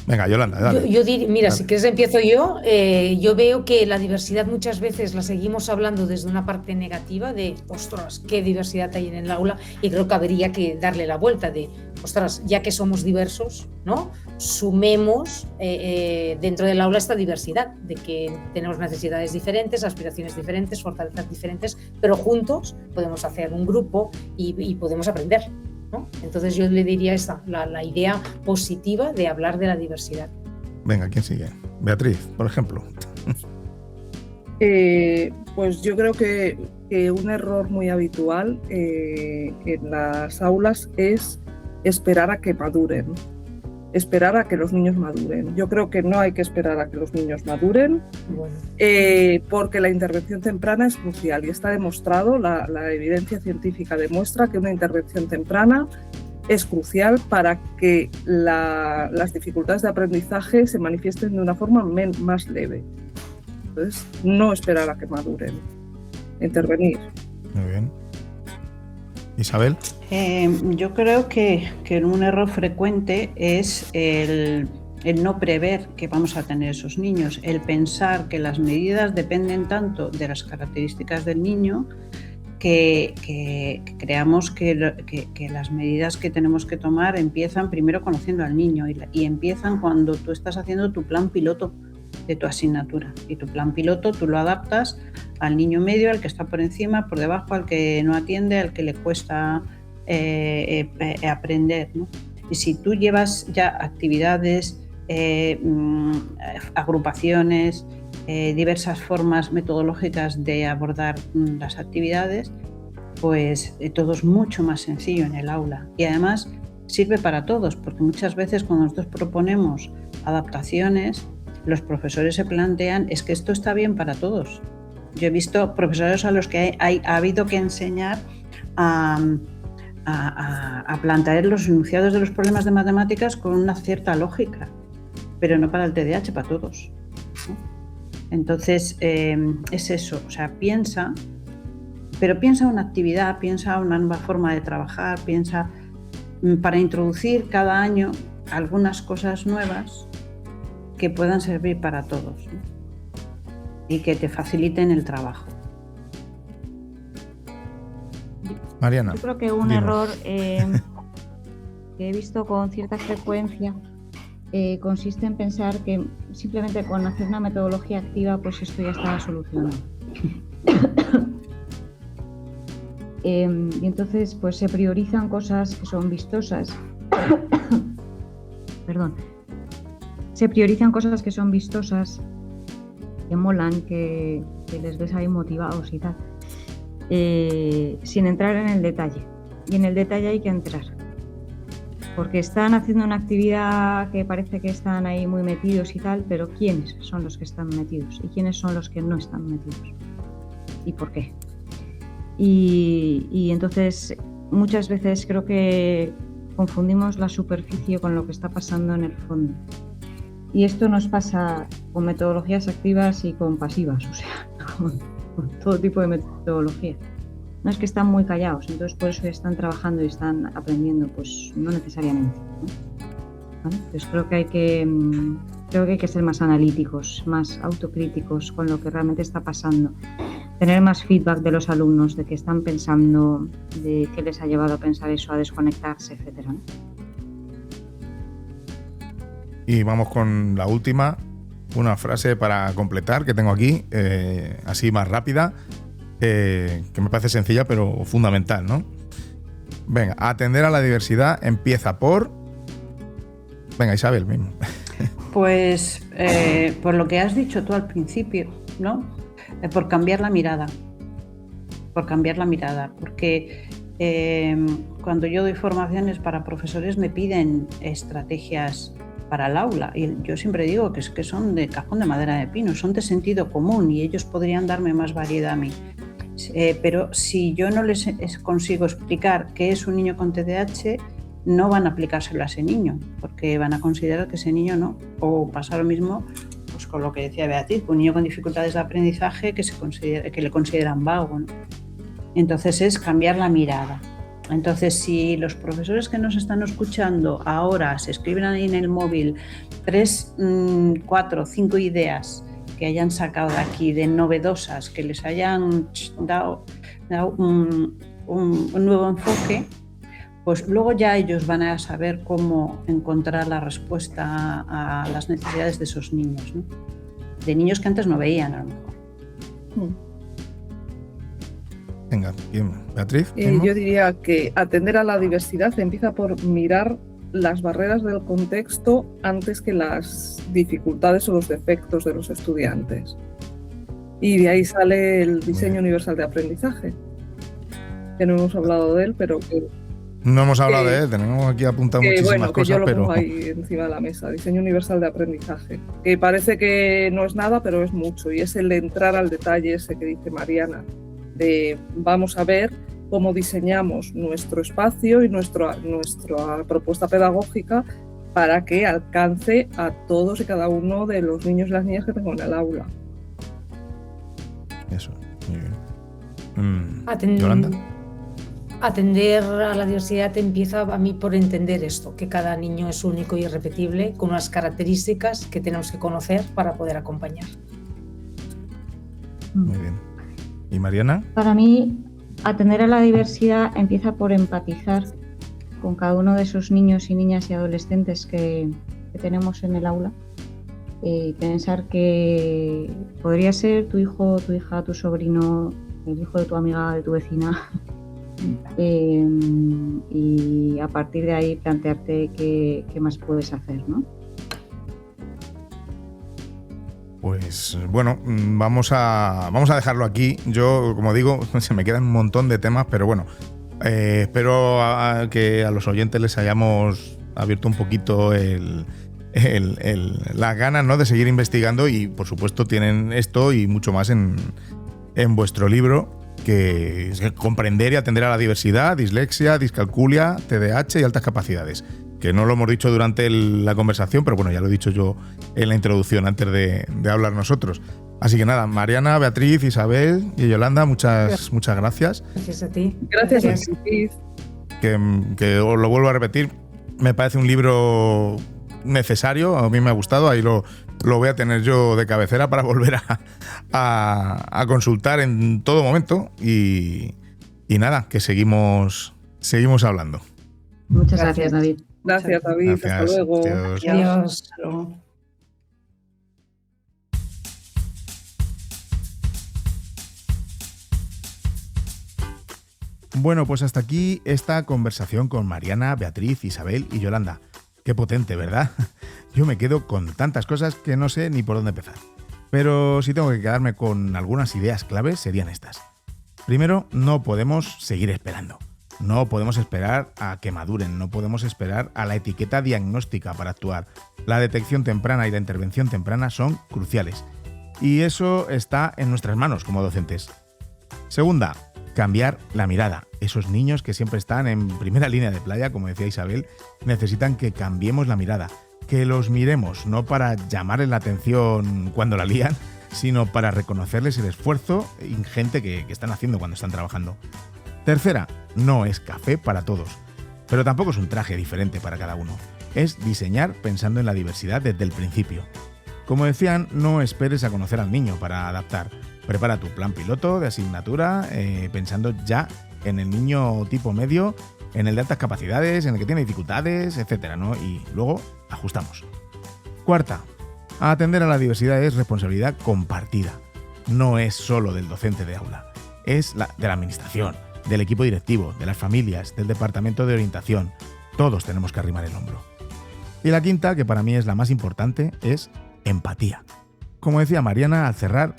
Venga, Yolanda, dale. Yo mira, dale. Si quieres empiezo yo. Yo veo que la diversidad muchas veces la seguimos hablando desde una parte negativa de, ostras, qué diversidad hay en el aula, y creo que habría que darle la vuelta de, ostras, ya que somos diversos, ¿no? Sumemos dentro del aula esta diversidad, de que tenemos necesidades diferentes, aspiraciones diferentes, fortalezas diferentes, pero juntos podemos hacer un grupo y podemos aprender, ¿no? Entonces yo le diría esta, la idea positiva de hablar de la diversidad. Venga, ¿quién sigue? Beatriz, por ejemplo. Pues yo creo que un error muy habitual en las aulas es esperar a que maduren, esperar a que los niños maduren. Yo creo que no hay que esperar a que los niños maduren, Bueno. porque la intervención temprana es crucial y está demostrado, la evidencia científica demuestra que una intervención temprana es crucial para que las dificultades de aprendizaje se manifiesten de una forma más leve. Entonces, no esperar a que maduren, intervenir. Muy bien. Isabel. Yo creo que un error frecuente es el no prever que vamos a tener esos niños, el pensar que las medidas dependen tanto de las características del niño que creamos que las medidas que tenemos que tomar empiezan primero conociendo al niño y empiezan cuando tú estás haciendo tu plan piloto de tu asignatura, y tu plan piloto tú lo adaptas al niño medio, al que está por encima, por debajo, al que no atiende, al que le cuesta aprender, ¿no? Y si tú llevas ya actividades, agrupaciones, diversas formas metodológicas de abordar las actividades, pues todo es mucho más sencillo en el aula, y además sirve para todos, porque muchas veces cuando nosotros proponemos adaptaciones, los profesores se plantean, es que esto está bien para todos. Yo he visto profesores a los que ha habido que enseñar a plantear los enunciados de los problemas de matemáticas con una cierta lógica, pero no para el TDAH, para todos, ¿no? Entonces, es eso, o sea, piensa una actividad, piensa una nueva forma de trabajar, piensa para introducir cada año algunas cosas nuevas que puedan servir para todos, ¿no? Y que te faciliten el trabajo. Mariana. Yo creo que un dinos. error que he visto con cierta frecuencia consiste en pensar que simplemente con hacer una metodología activa, pues esto ya estaba solucionado. Y entonces pues se priorizan cosas que son vistosas. Perdón. Se priorizan cosas que son vistosas, que molan, que les ves ahí motivados y tal, sin entrar en el detalle. Y en el detalle hay que entrar, porque están haciendo una actividad que parece que están ahí muy metidos y tal, pero ¿quiénes son los que están metidos? ¿Y quiénes son los que no están metidos? ¿Y por qué? Y entonces muchas veces creo que confundimos la superficie con lo que está pasando en el fondo. Y esto nos pasa con metodologías activas y con pasivas, o sea, con todo tipo de metodologías. No es que están muy callados, entonces por eso están trabajando y están aprendiendo, pues no necesariamente, ¿no? ¿Vale? Entonces creo que hay que ser más analíticos, más autocríticos con lo que realmente está pasando, tener más feedback de los alumnos, de qué están pensando, de qué les ha llevado a pensar eso, a desconectarse, etcétera, ¿no? Y vamos con la última, una frase para completar que tengo aquí, así más rápida, que me parece sencilla pero fundamental, ¿no? Venga, atender a la diversidad empieza por... Venga, Isabel mismo. Pues por lo que has dicho tú al principio, ¿no? Por cambiar la mirada. Por cambiar la mirada. Porque cuando yo doy formaciones para profesores me piden estrategias para el aula. Y yo siempre digo que son de cajón de madera de pino, son de sentido común y ellos podrían darme más variedad a mí. Pero si yo no les consigo explicar qué es un niño con TDAH, no van a aplicárselo a ese niño, porque van a considerar que ese niño no. O pasa lo mismo pues, con lo que decía Beatriz, un niño con dificultades de aprendizaje que le consideran vago, ¿no? Entonces es cambiar la mirada. Entonces, si los profesores que nos están escuchando ahora se escriben ahí en el móvil 3, 4, 5 ideas que hayan sacado de aquí, de novedosas, que les hayan dado un nuevo enfoque, pues luego ya ellos van a saber cómo encontrar la respuesta a las necesidades de esos niños, ¿no? De niños que antes no veían, a lo mejor. Venga, bien, Beatriz. Yo diría que atender a la diversidad empieza por mirar las barreras del contexto antes que las dificultades o los defectos de los estudiantes. Y de ahí sale el diseño universal de aprendizaje, que no hemos hablado de él, pero que... No hemos hablado de él, tenemos aquí apuntado muchísimas cosas, yo lo pero... pongo ahí encima de la mesa, diseño universal de aprendizaje, que parece que no es nada, pero es mucho, y es el entrar al detalle ese que dice Mariana, de vamos a ver cómo diseñamos nuestro espacio y nuestra propuesta pedagógica para que alcance a todos y cada uno de los niños y las niñas que tengo en el aula. Eso, muy bien. Yolanda. Atender a la diversidad empieza a mí por entender esto, que cada niño es único y irrepetible, con unas características que tenemos que conocer para poder acompañar. Muy bien. ¿Y Mariana? Para mí, atender a la diversidad empieza por empatizar con cada uno de esos niños y niñas y adolescentes que tenemos en el aula. Pensar que podría ser tu hijo, tu hija, tu sobrino, el hijo de tu amiga, de tu vecina. Y a partir de ahí plantearte qué más puedes hacer, ¿no? Pues bueno, vamos a dejarlo aquí. Yo, como digo, se me quedan un montón de temas, pero bueno, espero que a los oyentes les hayamos abierto un poquito las ganas, ¿no?, de seguir investigando y, por supuesto, tienen esto y mucho más en vuestro libro, que es comprender y atender a la diversidad, dislexia, discalculia, TDAH y altas capacidades. Que no lo hemos dicho durante la conversación, pero bueno, ya lo he dicho yo en la introducción antes de hablar nosotros. Así que nada, Mariana, Beatriz, Isabel y Yolanda, muchas gracias. Gracias a ti. Gracias. Beatriz. Que os lo vuelvo a repetir, me parece un libro necesario, a mí me ha gustado, ahí lo voy a tener yo de cabecera para volver a consultar en todo momento y nada, que seguimos hablando. Muchas gracias, David. Gracias, David. Gracias. Hasta luego. Adiós. Bueno, pues hasta aquí esta conversación con Mariana, Beatriz, Isabel y Yolanda. Qué potente, ¿verdad? Yo me quedo con tantas cosas que no sé ni por dónde empezar. Pero si tengo que quedarme con algunas ideas claves serían estas. Primero, no podemos seguir esperando. No podemos esperar a que maduren, no podemos esperar a la etiqueta diagnóstica para actuar. La detección temprana y la intervención temprana son cruciales. Y eso está en nuestras manos como docentes. Segunda, cambiar la mirada. Esos niños que siempre están en primera línea de playa, como decía Isabel, necesitan que cambiemos la mirada. Que los miremos, no para llamarles la atención cuando la lían, sino para reconocerles el esfuerzo ingente que están haciendo cuando están trabajando. Tercera, no es café para todos, pero tampoco es un traje diferente para cada uno. Es diseñar pensando en la diversidad desde el principio. Como decían, no esperes a conocer al niño para adaptar. Prepara tu plan piloto de asignatura pensando ya en el niño tipo medio, en el de altas capacidades, en el que tiene dificultades, etc., ¿no? Y luego ajustamos. Cuarta, atender a la diversidad es responsabilidad compartida. No es solo del docente de aula, es de la administración, del equipo directivo, de las familias, del departamento de orientación. Todos tenemos que arrimar el hombro. Y la quinta, que para mí es la más importante, es empatía. Como decía Mariana al cerrar,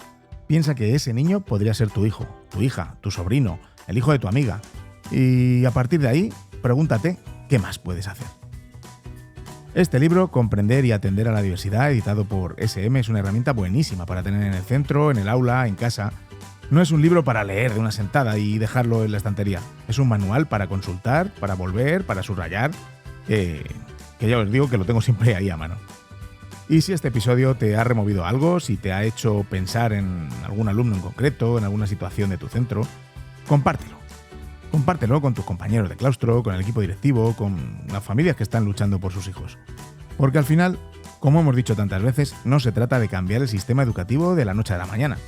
piensa que ese niño podría ser tu hijo, tu hija, tu sobrino, el hijo de tu amiga. Y a partir de ahí, pregúntate qué más puedes hacer. Este libro, Comprender y atender a la diversidad, editado por SM, es una herramienta buenísima para tener en el centro, en el aula, en casa. No es un libro para leer de una sentada y dejarlo en la estantería. Es un manual para consultar, para volver, para subrayar, que ya os digo que lo tengo siempre ahí a mano. Y si este episodio te ha removido algo, si te ha hecho pensar en algún alumno en concreto, en alguna situación de tu centro, compártelo. Compártelo con tus compañeros de claustro, con el equipo directivo, con las familias que están luchando por sus hijos. Porque al final, como hemos dicho tantas veces, no se trata de cambiar el sistema educativo de la noche a la mañana.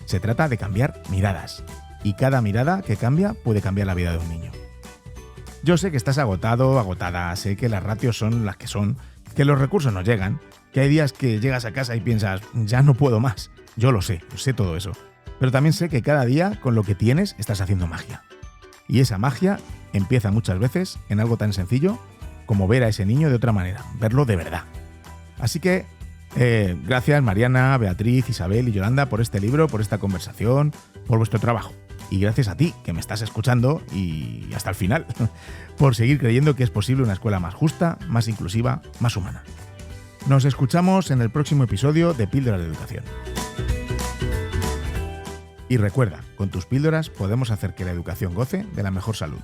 Se trata de cambiar miradas. Y cada mirada que cambia puede cambiar la vida de un niño. Yo sé que estás agotado, agotada, sé que las ratios son las que son, que los recursos no llegan, que hay días que llegas a casa y piensas, ya no puedo más. Yo lo sé todo eso. Pero también sé que cada día, con lo que tienes, estás haciendo magia. Y esa magia empieza muchas veces en algo tan sencillo como ver a ese niño de otra manera, verlo de verdad. Así que, gracias Mariana, Beatriz, Isabel y Yolanda por este libro, por esta conversación, por vuestro trabajo. Y gracias a ti, que me estás escuchando y hasta el final, por seguir creyendo que es posible una escuela más justa, más inclusiva, más humana. Nos escuchamos en el próximo episodio de Píldoras de Educación. Y recuerda, con tus píldoras podemos hacer que la educación goce de la mejor salud.